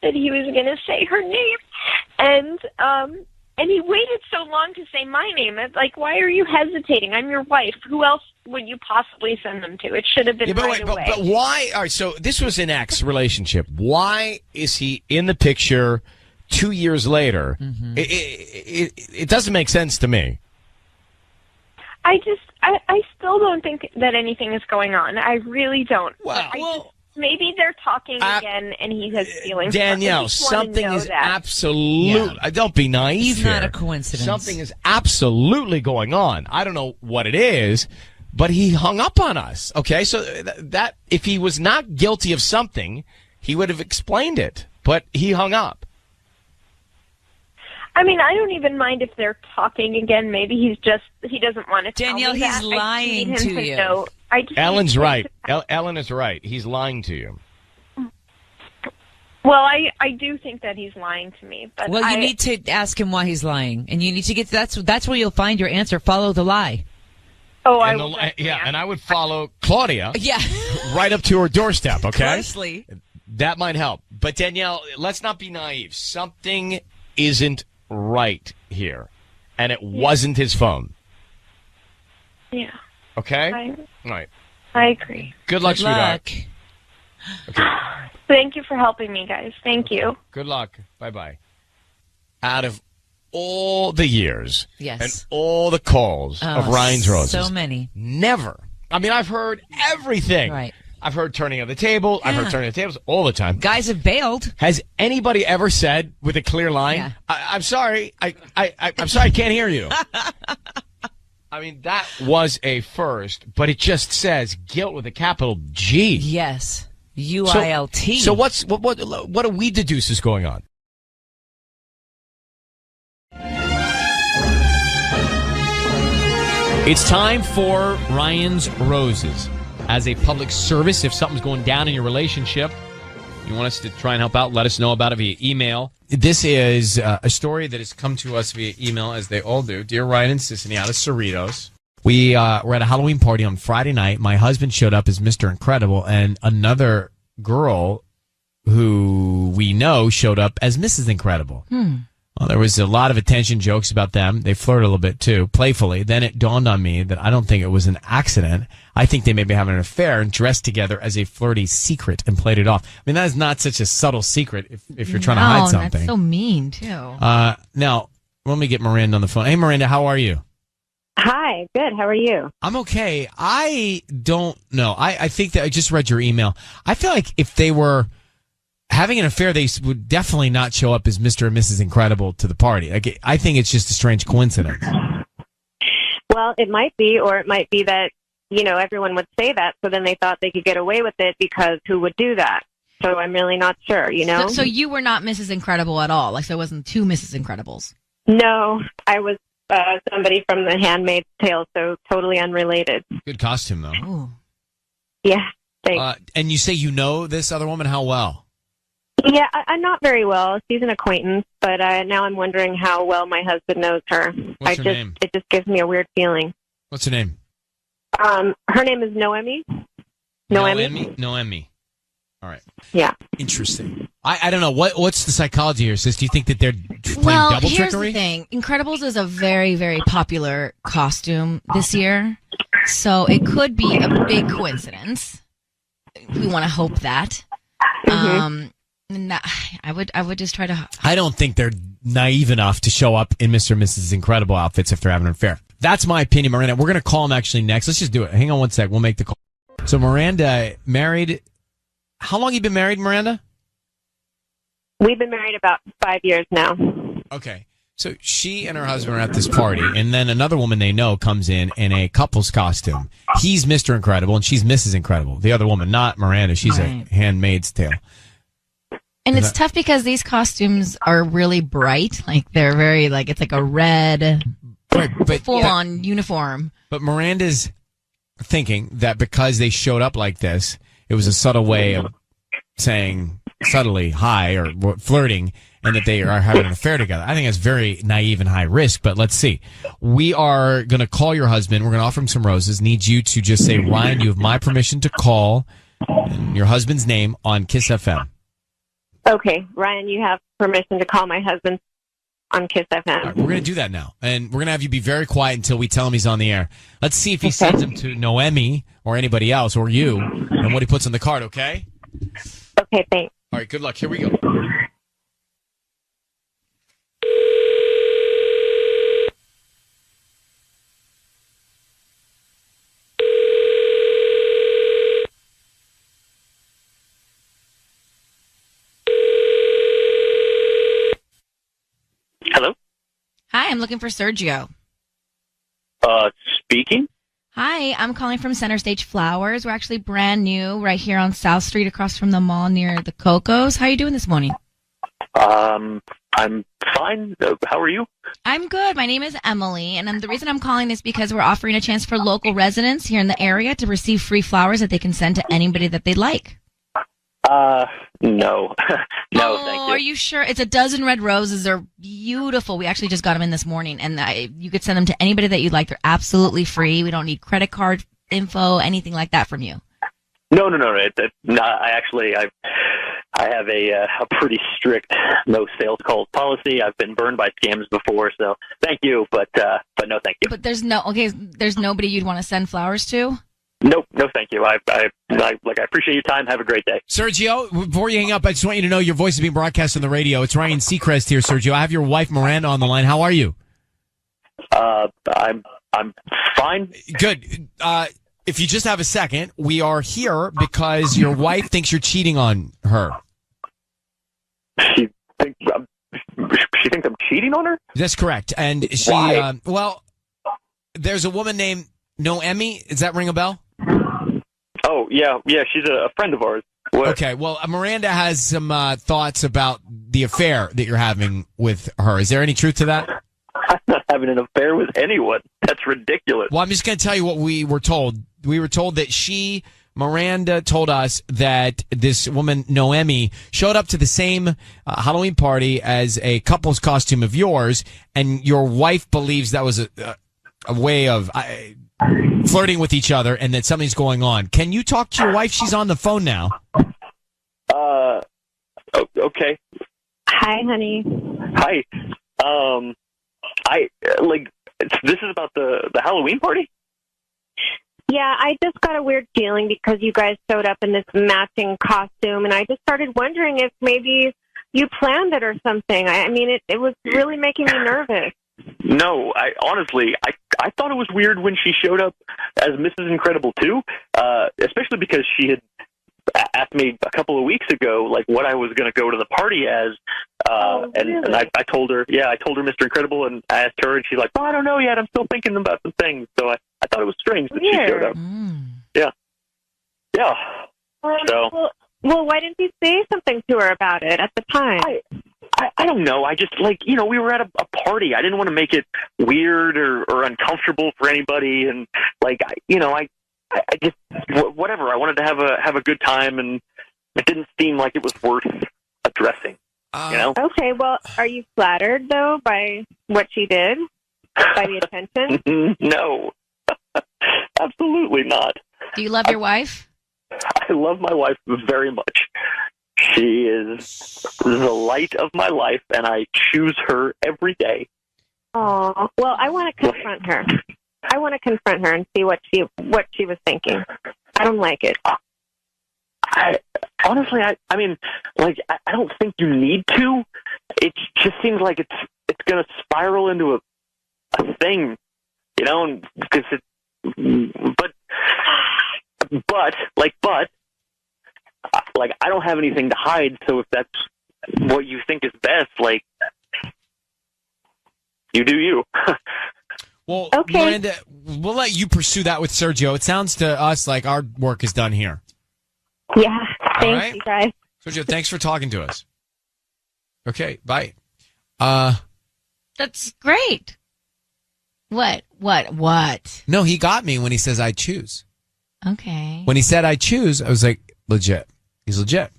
that he was going to say her name. And he waited so long to say my name. It's like, why are you hesitating? I'm your wife. Who else would you possibly send them to? It should have been right away. But why? All right, so this was an ex relationship. Why is he in the picture 2 years later? Mm-hmm. It doesn't make sense to me. I still don't think that anything is going on. I really don't. Maybe they're talking again, and he has feelings. Danielle, something is absolutely. Don't be naive It's here. not a coincidence. Something is absolutely going on. I don't know what it is, but he hung up on us. Okay, so that if he was not guilty of something, he would have explained it. But he hung up. I mean, I don't even mind if they're talking again. Maybe he doesn't want to Danielle, tell me he's that. lying I just need to him you. know. Ellen's right. Ellen is right. He's lying to you. Well, I do think that he's lying to me. But Well, you need to ask him why he's lying, and you need to get that's where you'll find your answer. Follow the lie. Oh, and I would follow Claudia. Yeah. Right up to her doorstep. Okay. Closely. That might help. But Danielle, let's not be naive. Something isn't right here, and it wasn't his phone. Yeah. Okay. All right. I agree. Good luck, sweetheart. Okay. Thank you for helping me, guys. Thank you. Good luck. Bye-bye. Out of all the years and all the calls of Ryan's Roses. So many. Never. I mean, I've heard everything. Right. I've heard turning of the table. I've heard turning of the tables all the time. Guys have bailed. Has anybody ever said with a clear line, I'm sorry, I'm sorry, I can't hear you. I mean, that was a first, but it just says guilt with a capital G. Yes. UILT. So what do we deduce is going on? It's time for Ryan's Roses. As a public service, if something's going down in your relationship, you want us to try and help out, let us know about it via email. This is a story that has come to us via email, as they all do. Dear Ryan and Sissany, out of Cerritos. We were at a Halloween party on Friday night. My husband showed up as Mr. Incredible, and another girl who we know showed up as Mrs. Incredible. Well, there was a lot of attention, jokes about them. They flirted a little bit, too, playfully. Then it dawned on me that I don't think it was an accident. I think they may be having an affair and dressed together as a flirty secret and played it off. I mean, that is not such a subtle secret if you're trying to hide something. That's so mean, too. Now, let me get Miranda on the phone. Hey, Miranda, how are you? Hi, good. How are you? I'm okay. I don't know. I think that I just read your email. I feel like if they were having an affair, they would definitely not show up as Mr. and Mrs. Incredible to the party. Like, I think it's just a strange coincidence. Well, it might be, or it might be that, everyone would say that, so then they thought they could get away with it because who would do that? So I'm really not sure, So you were not Mrs. Incredible at all? Like, there wasn't two Mrs. Incredibles? No, I was somebody from The Handmaid's Tale, so totally unrelated. Good costume, though. Ooh. Yeah, thanks. And you say you know this other woman? How well? Yeah, I'm not very well. She's an acquaintance, but now I'm wondering how well my husband knows her. What's her name? It just gives me a weird feeling. What's her name? Her name is Noemi. Noemi. All right. Yeah. Interesting. I don't know. What's the psychology here, sis? Do you think that they're playing double here's trickery? The thing. Incredibles is a very, very popular costume this year, so it could be a big coincidence. We want to hope that. And I would just try to. I don't think they're naive enough to show up in Mr. and Mrs. Incredible outfits if they're having an affair. That's my opinion, Miranda. We're going to call him actually next. Let's just do it. Hang on one sec. We'll make the call. So Miranda married. How long you been married, Miranda? We've been married about 5 years now. Okay. So she and her husband are at this party, and then another woman they know comes in a couple's costume. He's Mr. Incredible, and she's Mrs. Incredible. The other woman, not Miranda. She's a Handmaid's Tale. And it's tough because these costumes are really bright. Like, they're very, like, it's like a red, full-on uniform. But Miranda's thinking that because they showed up like this, it was a subtle way of saying subtly hi or flirting, and that they are having an affair together. I think that's very naive and high risk, but let's see. We are going to call your husband. We're going to offer him some roses. Need you to just say, Ryan, you have my permission to call your husband's name on Kiss FM. Okay, Ryan, you have permission to call my husband on Kiss FM. All right, we're going to do that now, and we're going to have you be very quiet until we tell him he's on the air. Let's see if he sends him to Noemi or anybody else or you, and what he puts on the card, okay? Okay, thanks. All right, good luck. Here we go. Hello? Hi, I'm looking for Sergio. Speaking? Hi, I'm calling from Center Stage Flowers. We're actually brand new right here on South Street across from the mall near the Cocos. How are you doing this morning? I'm fine. How are you? I'm good. My name is Emily, and the reason I'm calling is because we're offering a chance for local residents here in the area to receive free flowers that they can send to anybody that they'd like. No. No, thank you. Are you sure? It's a dozen red roses. They're beautiful. We actually just got them in this morning, and you could send them to anybody that you'd like. They're absolutely free. We don't need credit card info, anything like that from you. No. I have a pretty strict no sales calls policy. I've been burned by scams before, so thank you, but no, thank you. But there's nobody you'd want to send flowers to? Nope, no, thank you. I appreciate your time. Have a great day. Sergio, before you hang up, I just want you to know your voice is being broadcast on the radio. It's Ryan Seacrest here, Sergio. I have your wife, Miranda, on the line. How are you? I'm fine. Good. If you just have a second, we are here because your wife thinks you're cheating on her. She thinks I'm cheating on her? That's correct. And she, Why? There's a woman named Noemi. Does that ring a bell? Oh, yeah, she's a friend of ours. What? Okay, well, Miranda has some thoughts about the affair that you're having with her. Is there any truth to that? I'm not having an affair with anyone. That's ridiculous. Well, I'm just going to tell you what we were told. We were told that Miranda told us that this woman, Noemi, showed up to the same Halloween party as a couple's costume of yours, and your wife believes that was a way of flirting with each other and that something's going on. Can you talk to your wife? She's on the phone now. Okay. Hi, honey. Hi. This is about the Halloween party? Yeah, I just got a weird feeling because you guys showed up in this matching costume, and I just started wondering if maybe you planned it or something. I mean, it was really making me nervous. No, I thought it was weird when she showed up as Mrs. Incredible too, especially because she had asked me a couple of weeks ago, like, what I was going to go to the party as, really? and I told her, Mr. Incredible, and I asked her, and she's like, oh, I don't know yet, I'm still thinking about some things, so I thought it was strange that she showed up. Yeah. So. Well, why didn't you say something to her about it at the time? I don't know. I just, we were at a party. I didn't want to make it weird or uncomfortable for anybody. And, I just, whatever. I wanted to have a good time, and it didn't seem like it was worth addressing, you know? Okay, well, are you flattered, though, by what she did? By the attention? No. Absolutely not. Do you love your wife? I love my wife very much. She is the light of my life, and I choose her every day. Oh, well, I want to confront her. I want to confront her and see what she was thinking. I don't like it. I don't think you need to. It just seems like it's going to spiral into a thing, you know. But but I don't have anything to hide. So if that's what you think is best, like, you do you. Well, okay. Miranda, we'll let you pursue that with Sergio. It sounds to us like our work is done here. Yeah, thanks, you guys. Sergio, thanks for talking to us. Okay, bye. That's great. What? No, he got me when he says I choose. Okay. When he said I choose, I was like, legit. He's legit.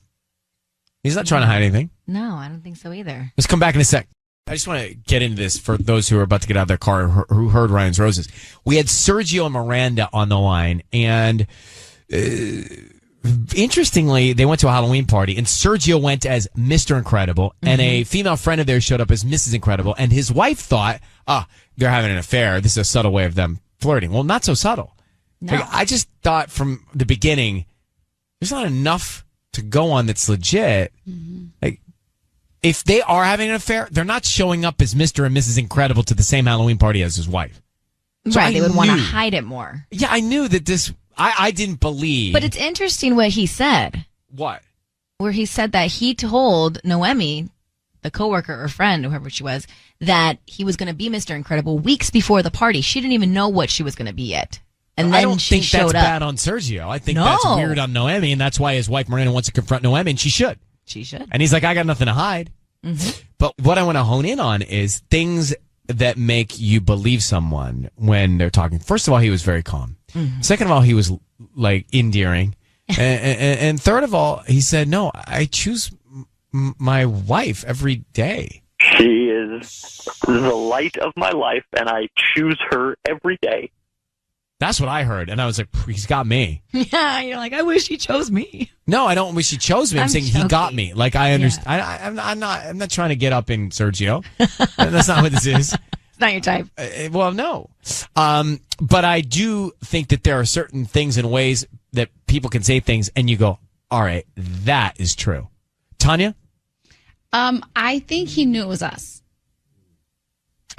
He's not trying to hide anything. No, I don't think so either. Let's come back in a sec. I just want to get into this for those who are about to get out of their car who heard Ryan's Roses. We had Sergio and Miranda on the line, and interestingly, they went to a Halloween party, and Sergio went as Mr. Incredible, and a female friend of theirs showed up as Mrs. Incredible, and his wife thought, they're having an affair. This is a subtle way of them flirting. Well, not so subtle. No. Like, I just thought from the beginning, there's not enough to go on that's legit. Like, if they are having an affair, they're not showing up as Mr. and Mrs. Incredible to the same Halloween party as his wife. So right, they would want to hide it more. Yeah, I knew that this... I didn't believe... But it's interesting what he said. What? Where he said that he told Noemi, the coworker or friend, whoever she was, that he was going to be Mr. Incredible weeks before the party. She didn't even know what she was going to be yet. And then I don't she think showed that's up. bad on Sergio. I think that's weird on Noemi, and that's why his wife Miranda wants to confront Noemi, and she should. She should. And he's like, I got nothing to hide. But what I want to hone in on is things that make you believe someone when they're talking. First of all, he was very calm. Second of all, he was like endearing. and third of all, he said, no, I choose my wife every day. She is the light of my life, and I choose her every day. That's what I heard, and I was like, he's got me. Yeah, you're like, I wish he chose me. No, I don't wish he chose me. I'm saying joking. he got me. Like, I understand. Yeah. I'm not trying to get up in Sergio. That's not what this is. It's not your type. Well, no. But I do think that there are certain things and ways that people can say things, and you go, all right, that is true. Tanya? I think he knew it was us.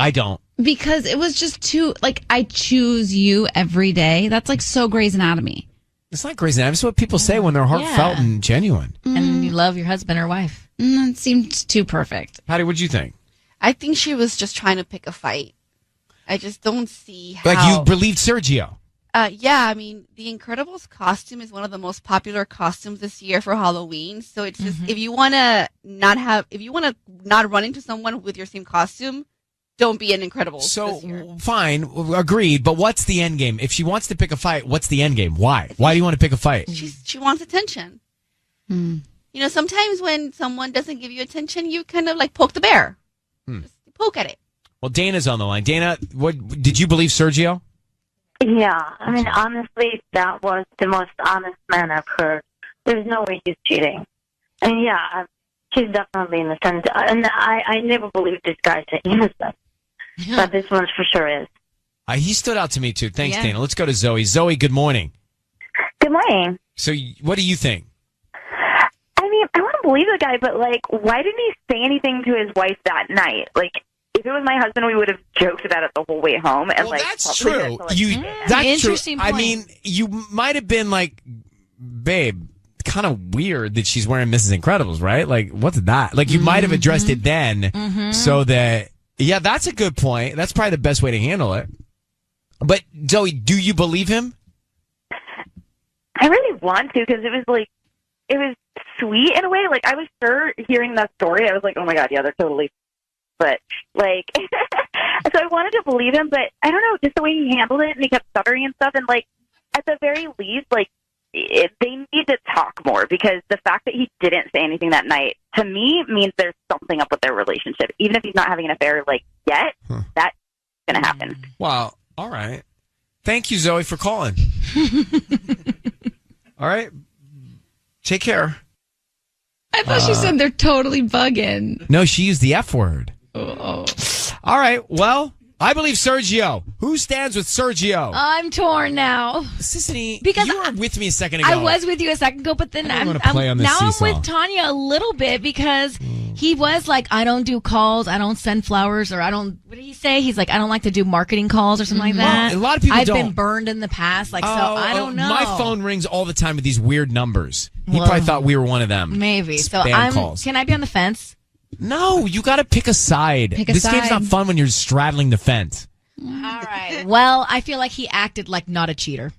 I don't. Because it was just too, like, I choose you every day. That's like so Grey's Anatomy. It's not Grey's Anatomy. It's what people say when they're heartfelt and genuine. And you love your husband or wife. It seemed too perfect. Patty, what'd you think? I think she was just trying to pick a fight. I just don't see how. Like, you believed Sergio. Yeah, I mean, the Incredibles costume is one of the most popular costumes this year for Halloween. So it's just, if you want to not run into someone with your same costume, don't be an Incredibles. So, fine, agreed, but what's the end game? If she wants to pick a fight, what's the end game? Why? Why do you want to pick a fight? She wants attention. You know, sometimes when someone doesn't give you attention, you kind of like poke the bear. Just poke at it. Well, Dana's on the line. Dana, what did you believe Sergio? Yeah, I mean, honestly, that was the most honest man I've heard. There's no way he's cheating. I mean, yeah, she's definitely innocent. And I never believed this guy's innocent. Yeah. But this one for sure is. He stood out to me, too. Thanks, Dana. Let's go to Zoe. Zoe, good morning. Good morning. So what do you think? I mean, I want to believe the guy, but, like, why didn't he say anything to his wife that night? Like, if it was my husband, we would have joked about it the whole way home. And, well, that's true. That's true. I mean, you might have been like, babe, kind of weird that she's wearing Mrs. Incredibles, right? Like, what's that? Like, you might have addressed it then so that, yeah, that's a good point. That's probably the best way to handle it. But, Zoe, do you believe him? I really want to, because it was sweet in a way. Like, I was sure hearing that story, I was like, oh my God, yeah, they're totally. But, like, so I wanted to believe him, but I don't know, just the way he handled it, and he kept stuttering and stuff, and, like, at the very least, like, they need to talk more, because the fact that he didn't say anything that night, to me, means there's something up with their relationship. Even if he's not having an affair, like, yet, that's going to happen. Wow. All right. Thank you, Zoe, for calling. All right. Take care. I thought she said they're totally bugging. No, she used the F word. Oh. All right. Well, I believe Sergio. Who stands with Sergio? I'm torn now. Sissany, because you were with me a second ago. I was with you a second ago, but then I'm with Tanya a little bit because He was like, I don't do calls, I don't send flowers, or I don't, what did he say? He's like, I don't like to do marketing calls or something like that. Well, a lot of people I've don't. been burned in the past, like, so I don't know. My phone rings all the time with these weird numbers. He probably thought we were one of them. Maybe. So Spam calls. Can I be on the fence? No, you got to pick a side. This game's not fun when you're straddling the fence. All right. Well, I feel like he acted like not a cheater.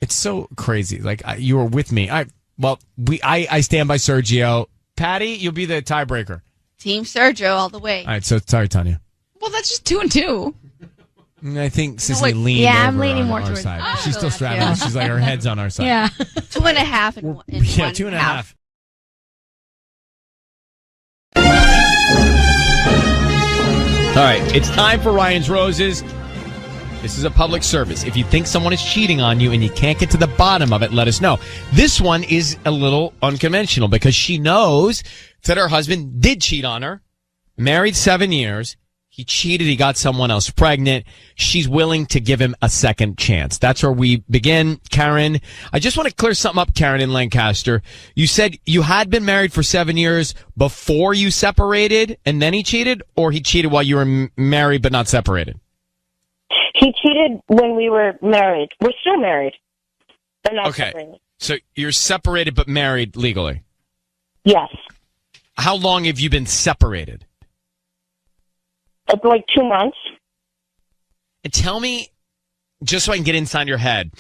It's so crazy. Like, you were with me. I stand by Sergio. Patty, you'll be the tiebreaker. Team Sergio all the way. All right, so sorry, Tanya. Well, that's just 2 and 2. I think Sissy leaned over I'm leaning on more our towards side. Oh, She's still straddling. yeah. She's like, her head's on our side. Yeah. 2.5 and 1. Yeah, 2.5. All right, it's time for Ryan's Roses. This is a public service. If you think someone is cheating on you and you can't get to the bottom of it, let us know. This one is a little unconventional because she knows that her husband did cheat on her. Married 7 years. He cheated. He got someone else pregnant. She's willing to give him a second chance. That's where we begin. Karen, I just want to clear something up, Karen in Lancaster. You said you had been married for 7 years before you separated and then he cheated, or he cheated while you were married but not separated? He cheated when we were married. We're still married. But not Okay. separated. So you're separated but married legally? Yes. How long have you been separated? Like 2 months. And tell me, just so I can get inside your head,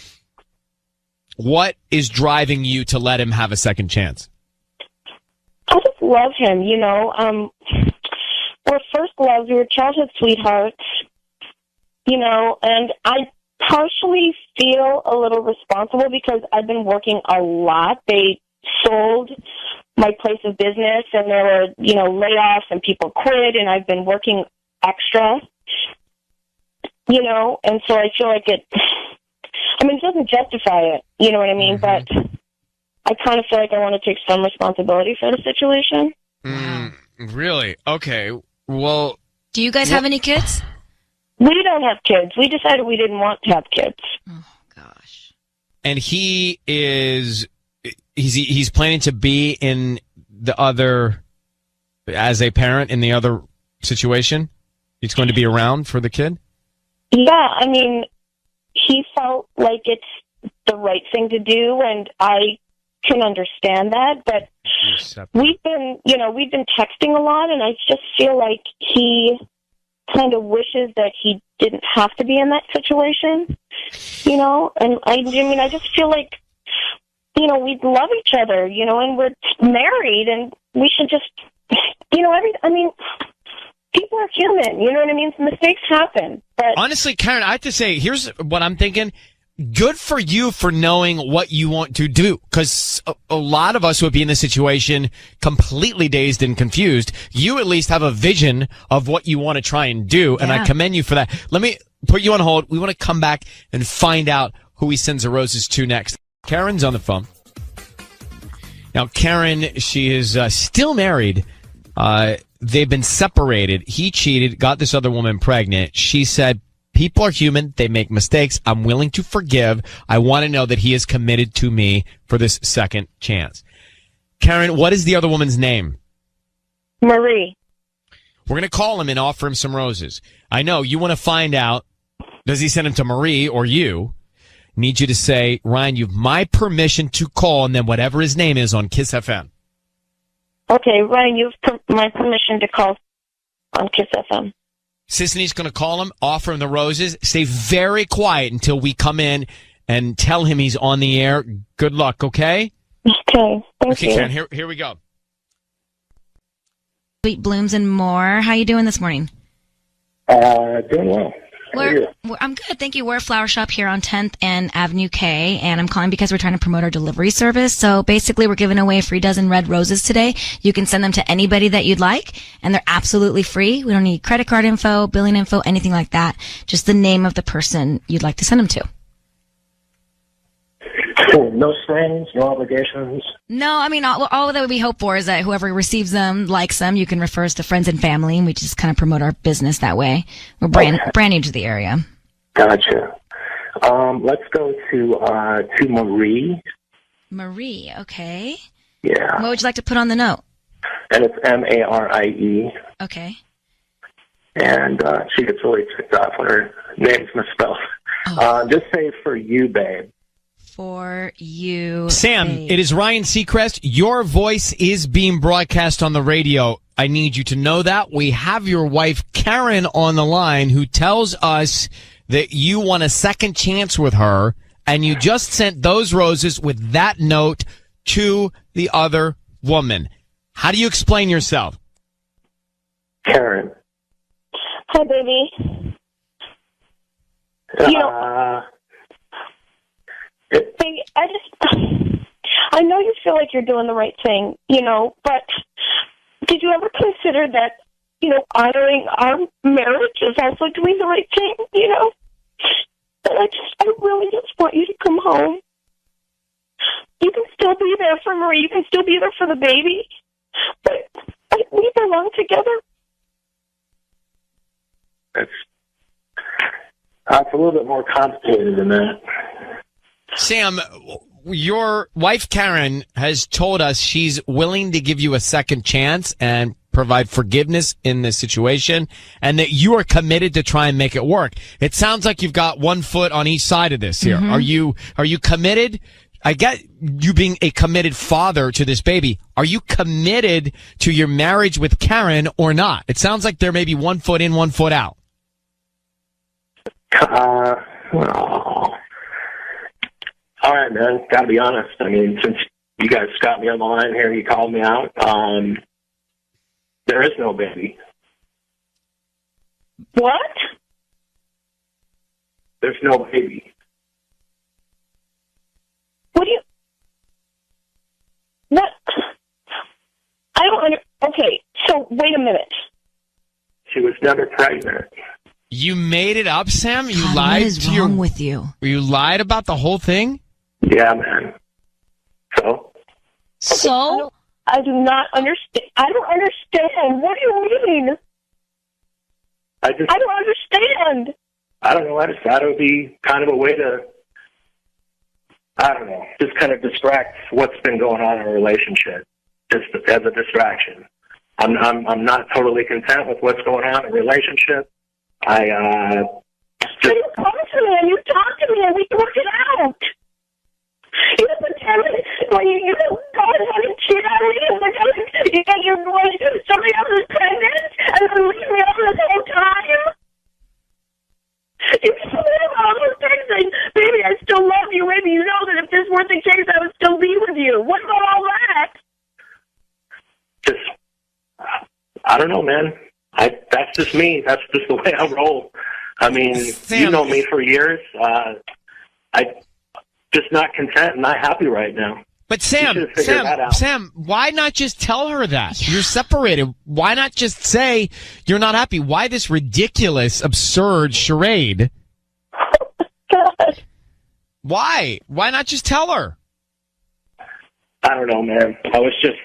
what is driving you to let him have a second chance? I just love him, you know. We're first loves. We were childhood sweethearts, you know, and I partially feel a little responsible because I've been working a lot. They sold my place of business and there were, you know, layoffs and people quit and I've been working extra, you know, and so I feel like it doesn't justify it, you know what I mean? But I kind of feel like I want to take some responsibility for the situation. Really? Okay. Well, do you guys have any kids? We don't have kids. We decided we didn't want to have kids. and he is he's planning to be in the other as a parent in the other situation. He's going to be around for the kid? Yeah, I mean, he felt like it's the right thing to do, and I can understand that, but we've been texting a lot, and I just feel like he kind of wishes that he didn't have to be in that situation, you know, and I just feel like, you know, we love each other, you know, and we're married, and we should just, you know, people are human, you know what I mean? Mistakes happen. But honestly, Karen, I have to say, here's what I'm thinking. Good for you for knowing what you want to do, because a lot of us would be in this situation completely dazed and confused. You at least have a vision of what you want to try and do, and I commend you for that. Let me put you on hold. We want to come back and find out who he sends the roses to next. Karen's on the phone. Now, Karen, she is still married. They've been separated. He cheated, got this other woman pregnant. She said, people are human. They make mistakes. I'm willing to forgive. I want to know that he is committed to me for this second chance. Karen, what is the other woman's name? Marie. We're going to call him and offer him some roses. I know you want to find out, does he send him to Marie or you? Need you to say, Ryan, you've my permission to call, and then whatever his name is on Kiss FM. Okay, Ryan, you have my permission to call on Kiss FM. Sisney's going to call him, offer him the roses. Stay very quiet until we come in and tell him he's on the air. Good luck, okay? Okay, thank you. Karen, here we go. Sweet blooms and more. How you doing this morning? Doing well. I'm good, thank you. We're a flower shop here on 10th and Avenue K, and I'm calling because we're trying to promote our delivery service. So basically, we're giving away a free dozen red roses today. You can send them to anybody that you'd like, and they're absolutely free. We don't need credit card info, billing info, anything like that. Just the name of the person you'd like to send them to. Cool. No strings, no obligations. No, I mean, all that we hope for is that whoever receives them, likes them, you can refer us to friends and family, and we just kind of promote our business that way. We're brand new to the area. Gotcha. Let's go to Marie. Marie, okay. Yeah. What would you like to put on the note? and it's Marie. Okay. And she gets really ticked off when her name's misspelled. Just say for you, babe. For you, Sam, babe. it is Ryan Seacrest. Your voice is being broadcast on the radio. I need you to know that. We have your wife, Karen, on the line, who tells us that you want a second chance with her, and you just sent those roses with that note to the other woman. How do you explain yourself? Karen. Hi, baby. Baby, I know you feel like you're doing the right thing, but did you ever consider that, honoring our marriage is also doing the right thing, And I really just want you to come home. You can still be there for Marie. You can still be there for the baby. But we belong together. That's a little bit more complicated than that. Sam, your wife, Karen, has told us she's willing to give you a second chance and provide forgiveness in this situation, and that you are committed to try and make it work. It sounds like you've got one foot on each side of this here. Mm-hmm. Are you committed? I get you being a committed father to this baby. Are you committed to your marriage with Karen or not? It sounds like there may be one foot in, one foot out. All right, man. Got to be honest. I mean, since you guys got me on the line here, you called me out. There is no baby. What? There's no baby. What do you... What? I don't Okay, so wait a minute. She was never pregnant. You made it up, Sam? You God, lied what is to wrong with you? You lied about the whole thing? Yeah, man. So? I do not understand. I don't understand. What do you mean? I don't understand. I don't know. I just thought it would be kind of a way to, I don't know, just kind of distract what's been going on in a relationship, just as a distraction. I'm not totally content with what's going on in a relationship. So you come to me and you talk to me and we work it out. You pretend when you go ahead and cheat on me and you're going to somebody else is pregnant and then leave me on the whole time. You tell me all those things and baby, I still love you. Maybe you know that if this weren't the case, I would still be with you. What about all that? I don't know, man. That's just me. That's just the way I roll. I mean, Sam, you know me for years. I'm just not content and not happy right now. But Sam, why not just tell her that? Yeah. You're separated. Why not just say you're not happy? Why this ridiculous, absurd charade? God. Why? Why not just tell her? I don't know, man. I was just...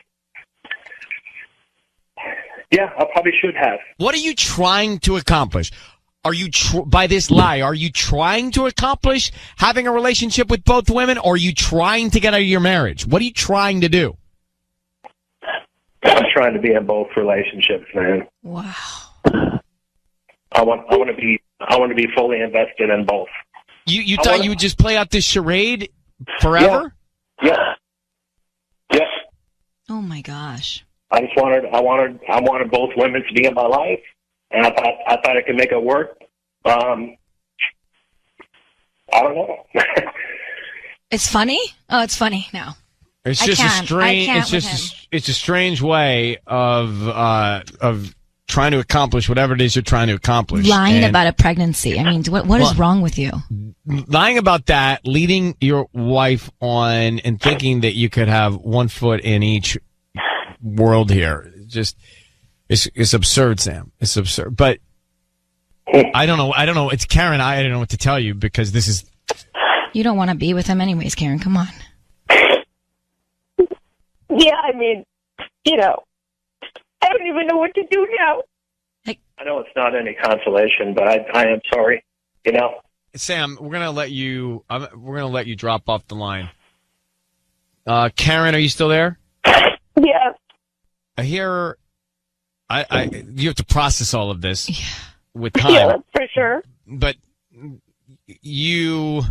Yeah, I probably should have. What are you trying to accomplish? Are you, by this lie, are you trying to accomplish having a relationship with both women, or are you trying to get out of your marriage? What are you trying to do? I'm trying to be in both relationships, man. Wow. I want to be fully invested in both. You thought you would just play out this charade forever? Yeah. Yes. Oh my gosh. I wanted both women to be in my life, and I thought I could make it work. I don't know. It's funny? Oh, it's funny now. It's just a strange. It's a strange way of trying to accomplish whatever it is you're trying to accomplish. Lying about a pregnancy. I mean, what is wrong with you? Lying about that, leading your wife on, and thinking that you could have one foot in each world here. It's absurd, Sam. It's absurd. But I don't know. It's Karen. I don't know what to tell you, because this is... You don't want to be with him anyways, Karen. Come on. Yeah, I mean, I don't even know what to do now. I know it's not any consolation, but I am sorry. Sam, we're gonna let you drop off the line. Karen, are you still there? Yeah. Here, you have to process all of this with time. Yeah, that's for sure. But you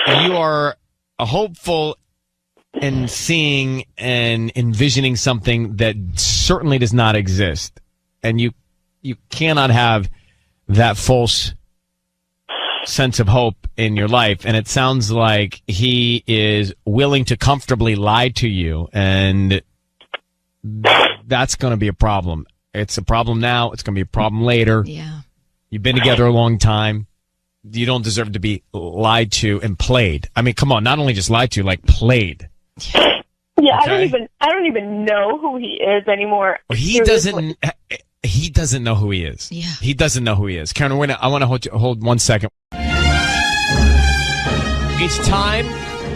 are a hopeful and seeing and envisioning something that certainly does not exist. And you cannot have that false sense of hope in your life. And it sounds like he is willing to comfortably lie to you. And that's going to be a problem. It's a problem now. It's going to be a problem later. Yeah. You've been together a long time. You don't deserve to be lied to and played. I mean, come on, not only just lied to, like played. Yeah, Okay. I don't even know who he is anymore. He doesn't know who he is. Yeah. He doesn't know who he is. Karen, I want to hold 1 second. It's time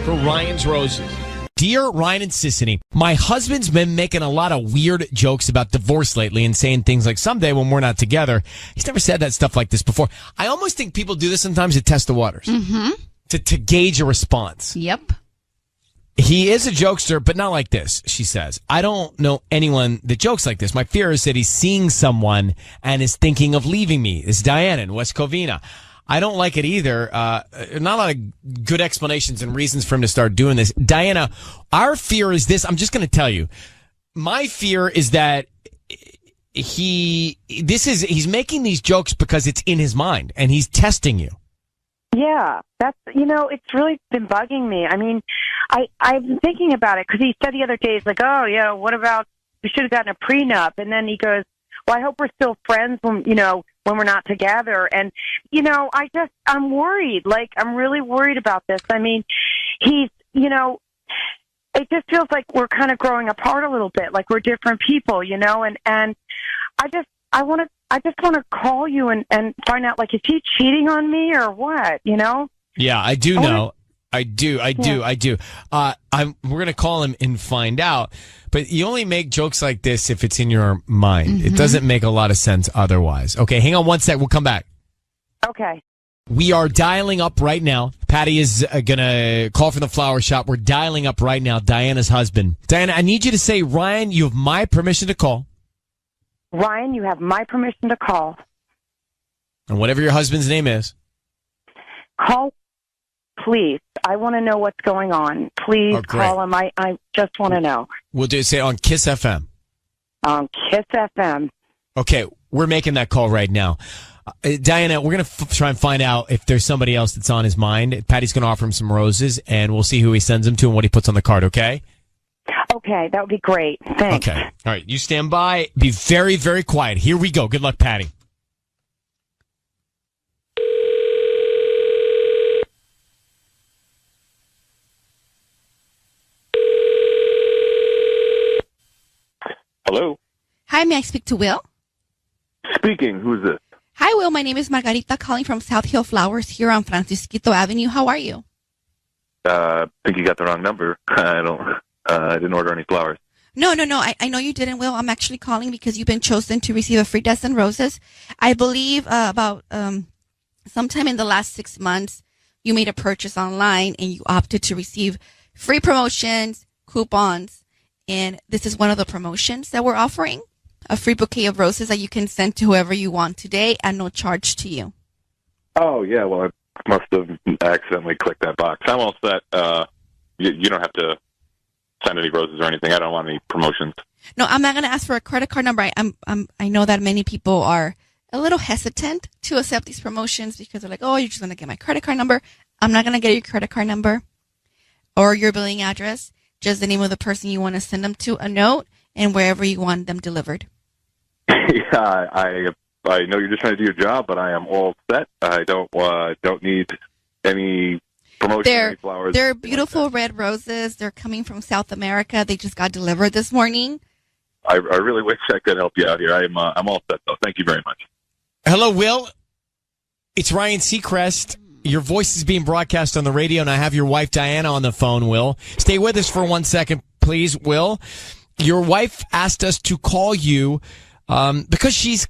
for Ryan's Roses. Dear Ryan and Sissany, my husband's been making a lot of weird jokes about divorce lately and saying things like, someday when we're not together. He's never said that stuff like this before. I almost think people do this sometimes to test the waters. Mm-hmm. To gauge a response. Yep. He is a jokester, but not like this, she says. I don't know anyone that jokes like this. My fear is that he's seeing someone and is thinking of leaving me. This is Diana in West Covina. I don't like it either. Not a lot of good explanations and reasons for him to start doing this. Diana, our fear is this. I'm just going to tell you. My fear is that he's making these jokes because it's in his mind and he's testing you. Yeah, it's really been bugging me. I mean, I've been thinking about it because he said the other day, he's like, oh, yeah, what about, we should have gotten a prenup. And then he goes, well, I hope we're still friends when we're not together. And, I'm worried. Like, I'm really worried about this. I mean, he's, it just feels like we're kind of growing apart a little bit, like we're different people, and I just want to call you and find out, like, is he cheating on me or what, Yeah, I do know. I do. We're going to call him and find out. But you only make jokes like this if it's in your mind. Mm-hmm. It doesn't make a lot of sense otherwise. Okay, hang on 1 sec. We'll come back. Okay. We are dialing up right now. Patty is going to call from the flower shop. We're dialing up right now Diana's husband. Diana, I need you to say, Ryan, you have my permission to call. Ryan, you have my permission to call. And whatever your husband's name is. Call, please. I want to know what's going on. Please call him. I just want to know. We'll say on Kiss FM. On Kiss FM. Okay, we're making that call right now. Diana, we're going to try and find out if there's somebody else that's on his mind. Patty's going to offer him some roses, and we'll see who he sends them to and what he puts on the card, okay? Okay, that would be great. Thanks. Okay. All right, you stand by. Be very, very quiet. Here we go. Good luck, Patty. Hello. Hi, may I speak to Will? Speaking. Who's this? Hi, Will. My name is Margarita, calling from South Hill Flowers here on Francisquito Avenue. How are you? I think you got the wrong number. I didn't order any flowers. No. I know you didn't, Will. I'm actually calling because you've been chosen to receive a free dozen roses. I believe about sometime in the last 6 months, you made a purchase online and you opted to receive free promotions, coupons, and this is one of the promotions that we're offering. A free bouquet of roses that you can send to whoever you want today at no charge to you. Oh, yeah. Well, I must have accidentally clicked that box. I'm all set. You don't have to send any roses or anything. I don't want any promotions. No, I'm not going to ask for a credit card number. I know that many people are a little hesitant to accept these promotions because they're like, oh, you're just going to get my credit card number. I'm not going to get your credit card number or your billing address, just the name of the person you want to send them to, a note, and wherever you want them delivered. Yeah, I know you're just trying to do your job, but I am all set. I don't need any promotion, any flowers. They're beautiful red roses. They're coming from South America. They just got delivered this morning. I really wish I could help you out here. I'm all set, though. Thank you very much. Hello, Will. It's Ryan Seacrest. Your voice is being broadcast on the radio, and I have your wife, Diana, on the phone, Will. Stay with us for 1 second, please, Will. Your wife asked us to call you because she's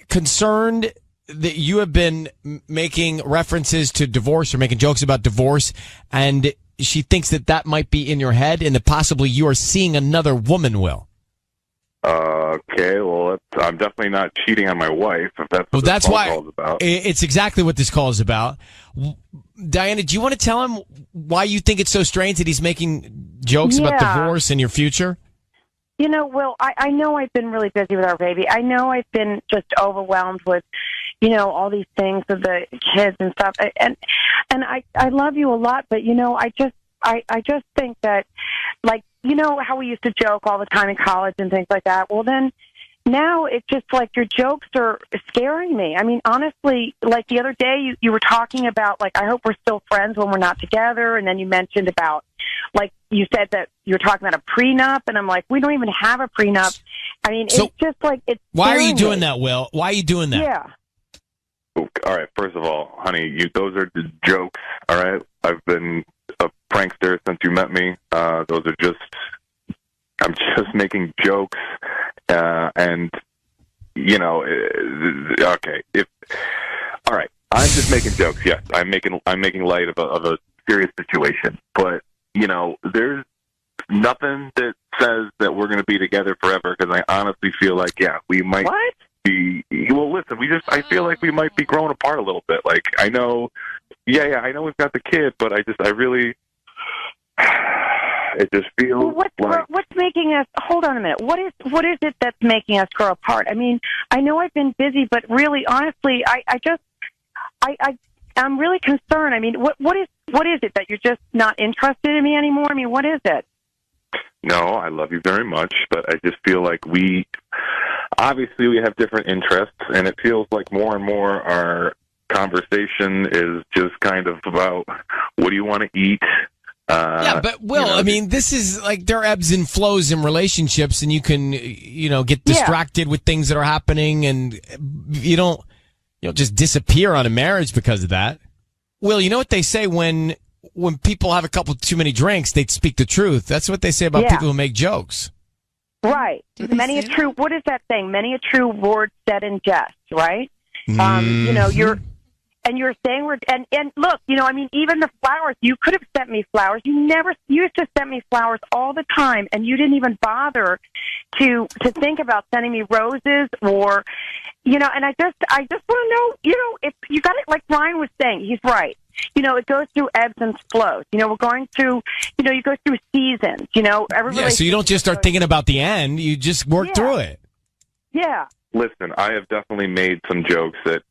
concerned that you have been making references to divorce or making jokes about divorce, and she thinks that might be in your head and that possibly you are seeing another woman, Will. Okay, well, I'm definitely not cheating on my wife, if that's what this phone call is about. It's exactly what this call is about. Diana, do you want to tell him why you think it's so strange that he's making jokes about divorce and your future? You know, Will, I know I've been really busy with our baby. I know I've been just overwhelmed with, you know, all these things with the kids and stuff. And I love you a lot, but, you know, I just think that, like, you know how we used to joke all the time in college and things like that? Well, then now it's just like your jokes are scaring me. I mean, honestly, like the other day you were talking about, like, I hope we're still friends when we're not together. And then you mentioned about, like, you said that you were talking about a prenup. And I'm like, we don't even have a prenup. I mean, it's just like, it's Why are you doing me. that, Will? Why are you doing that? Yeah. All right, first of all, honey, those are the jokes, all right? I've been a prankster since you met me. I'm just making jokes, and, you know, okay. All right, I'm just making jokes, yes. I'm making light of a serious situation, but, you know, there's nothing that says that we're going to be together forever, because I honestly feel like, we might... What? Well, listen, I feel like we might be growing apart a little bit. Like, I know, I know we've got the kid, but I really, it just feels what's making us, hold on a minute, what is it that's making us grow apart? I mean, I know I've been busy, but really, honestly, I'm really concerned. I mean, what is it that you're just not interested in me anymore? I mean, what is it? No, I love you very much, but I just feel like obviously we have different interests, and it feels like more and more our conversation is just kind of about what do you want to eat. But Will, I mean, this is like there are ebbs and flows in relationships, and you can, you know, get distracted with things that are happening, and you don't just disappear on a marriage because of that. Will, you know what they say when people have a couple too many drinks, they speak the truth. That's what they say about people who make jokes. Right. Many a true, what is that saying? Many a true word said in jest, right? You know, you're saying and look, you know, I mean, even the flowers, you could have sent me flowers. You used to send me flowers all the time, and you didn't even bother to think about sending me roses or, you know, and I just want to know, you know, if you got it, like Ryan was saying, he's right. You know, it goes through ebbs and flows. You know, we're going through, you know, you go through seasons, you know. So you don't just start thinking about the end. You just work through it. Yeah. Listen, I have definitely made some jokes that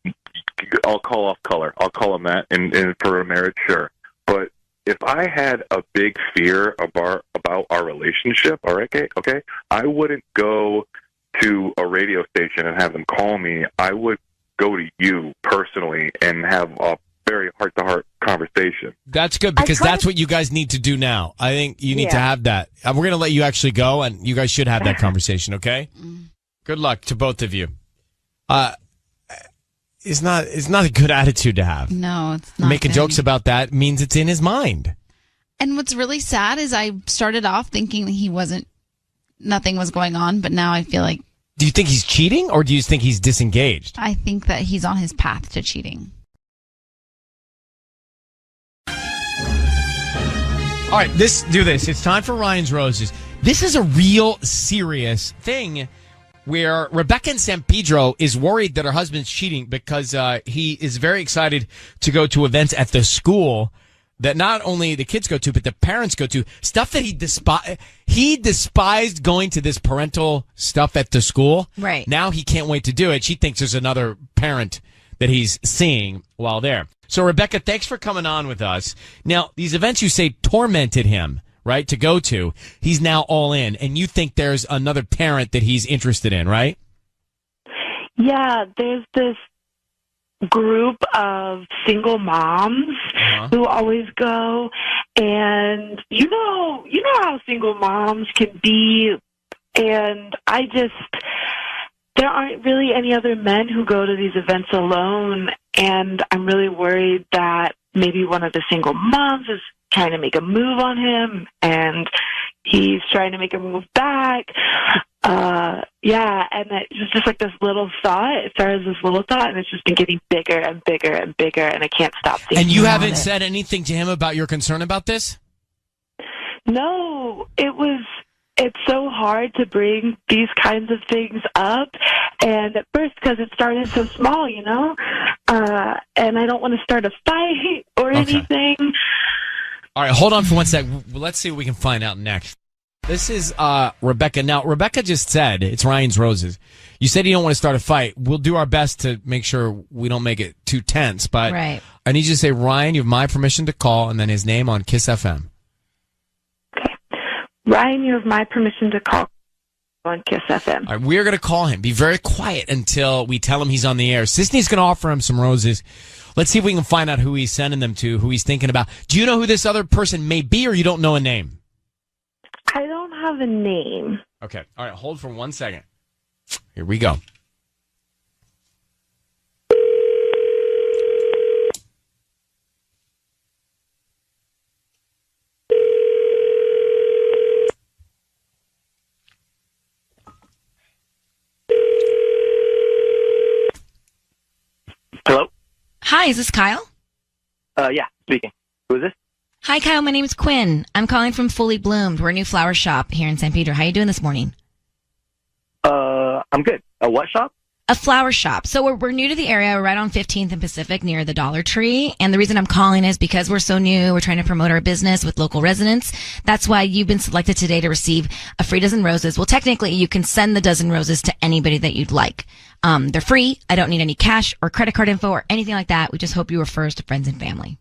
I'll call off color. I'll call them that, and for a marriage, sure. But if I had a big fear about our relationship, all right, okay, I wouldn't go to a radio station and have them call me. I would go to you personally and have a very heart-to-heart conversation. That's good, because that's what you guys need to do now. I think you need to have that. We're going to let you actually go, and you guys should have that conversation, okay? Good luck to both of you. It's not a good attitude to have. No, it's not. Making jokes about that means it's in his mind. And what's really sad is I started off thinking that nothing was going on, but now I feel like... Do you think he's cheating, or do you think he's disengaged? I think that he's on his path to cheating. All right, do this. It's time for Ryan's Roses. This is a real serious thing where Rebecca in San Pedro is worried that her husband's cheating because he is very excited to go to events at the school that not only the kids go to, but the parents go to. Stuff that he despised going to this parental stuff at the school. Right. Now he can't wait to do it. She thinks there's another parent that he's seeing while there. So, Rebecca, thanks for coming on with us. Now, these events you say tormented him, right, to go to. He's now all in, and you think there's another parent that he's interested in, right? Yeah, there's this group of single moms who always go, and you know how single moms can be, and there aren't really any other men who go to these events alone, and I'm really worried that maybe one of the single moms is trying to make a move on him, and he's trying to make a move back. And it's just like this little thought. It started as this little thought, and it's just been getting bigger and bigger and bigger, and I can't stop thinking And you about haven't it. said anything to him about your concern about this? No, it was it's so hard to bring these kinds of things up. And at first, because it started so small, and I don't want to start a fight or anything. All right, hold on for 1 sec. Let's see what we can find out next. This is Rebecca. Now, Rebecca just said, it's Ryan's Roses. You said you don't want to start a fight. We'll do our best to make sure we don't make it too tense. But Right. I need you to say, Ryan, you have my permission to call, and then his name on Kiss FM. Ryan, you have my permission to call on Kiss FM. All right, we're going to call him. Be very quiet until we tell him he's on the air. Sisney's going to offer him some roses. Let's see if we can find out who he's sending them to, who he's thinking about. Do you know who this other person may be, or you don't know a name? I don't have a name. Okay. All right, hold for 1 second. Here we go. Hello? Hi, is this Kyle? Yeah, speaking. Who is this? Hi, Kyle. My name is Quinn. I'm calling from Fully Bloomed. We're a new flower shop here in San Pedro. How you doing this morning? I'm good. A what shop? A flower shop. So we're new to the area. We're right on 15th and Pacific near the Dollar Tree. And the reason I'm calling is because we're so new. We're trying to promote our business with local residents. That's why you've been selected today to receive a free dozen roses. Well, technically, you can send the dozen roses to anybody that you'd like. They're free. I don't need any cash or credit card info or anything like that. We just hope you refer us to friends and family.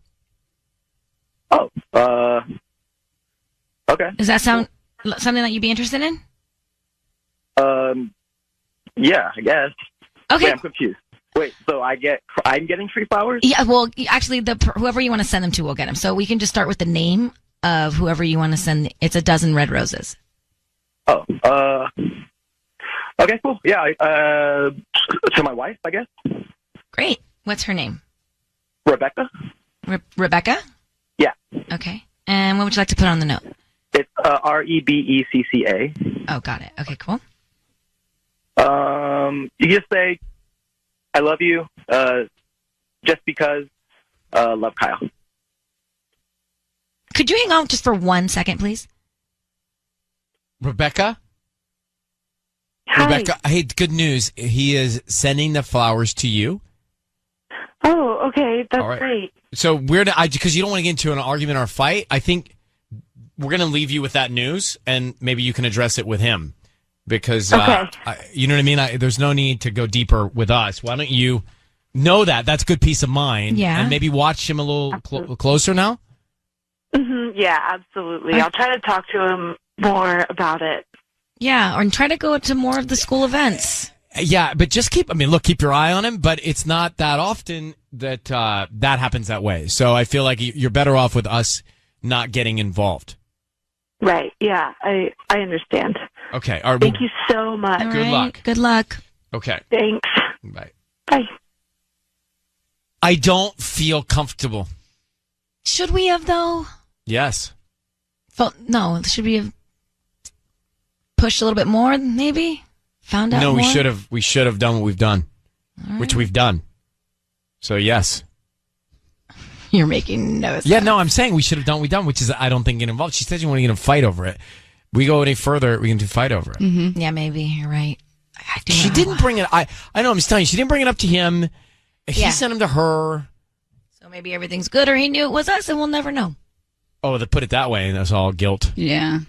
Oh, okay. Does that sound something that you'd be interested in? Yeah, I guess. Okay. Wait, I'm confused. Wait, so I'm getting free flowers? Yeah, well, actually, whoever you want to send them to will get them. So we can just start with the name of whoever you want to send. It's a dozen red roses. Oh, okay, cool. Yeah, to my wife, I guess. Great. What's her name? Rebecca? Rebecca? Yeah. Okay. And what would you like to put on the note? It's Rebecca. Oh, got it. Okay, cool. You just say, I love you, just because, love Kyle. Could you hang on just for 1 second, please? Rebecca? Hi. Rebecca, hey, good news. He is sending the flowers to you. Oh, okay. That's All right. great. So because you don't want to get into an argument or a fight, I think we're going to leave you with that news, and maybe you can address it with him. Because, you know what I mean? There's no need to go deeper with us. Why don't you know that? That's good peace of mind. Yeah. And maybe watch him a little closer now? Mm-hmm. Yeah, absolutely. I'll try to talk to him more about it. Yeah, or try to go to more of the school events. Yeah, but just keep your eye on him, but it's not that often that that happens that way. So I feel like you're better off with us not getting involved. Right. Yeah, I understand. Okay. All right. Thank you so much. All Good right. luck. Good luck. Okay. Thanks. Bye. Bye. I don't feel comfortable. Should we have, though? Yes. No, should we have pushed a little bit more, maybe? Found out No, more? we should have done what we've done, which we've done. So, yes. You're making no sense. Yeah, no, I'm saying we should have done what we've done, which is I don't think get involved. She says you want to get in a fight over it. We go any further, we can do fight over it. Mm-hmm. Yeah, maybe. You're right. She didn't bring it. I know. I'm just telling you, she didn't bring it up to him. He Yeah. sent him to her. So maybe everything's good, or he knew it was us, and we'll never know. Oh, to put it that way, that's all guilt. Yeah.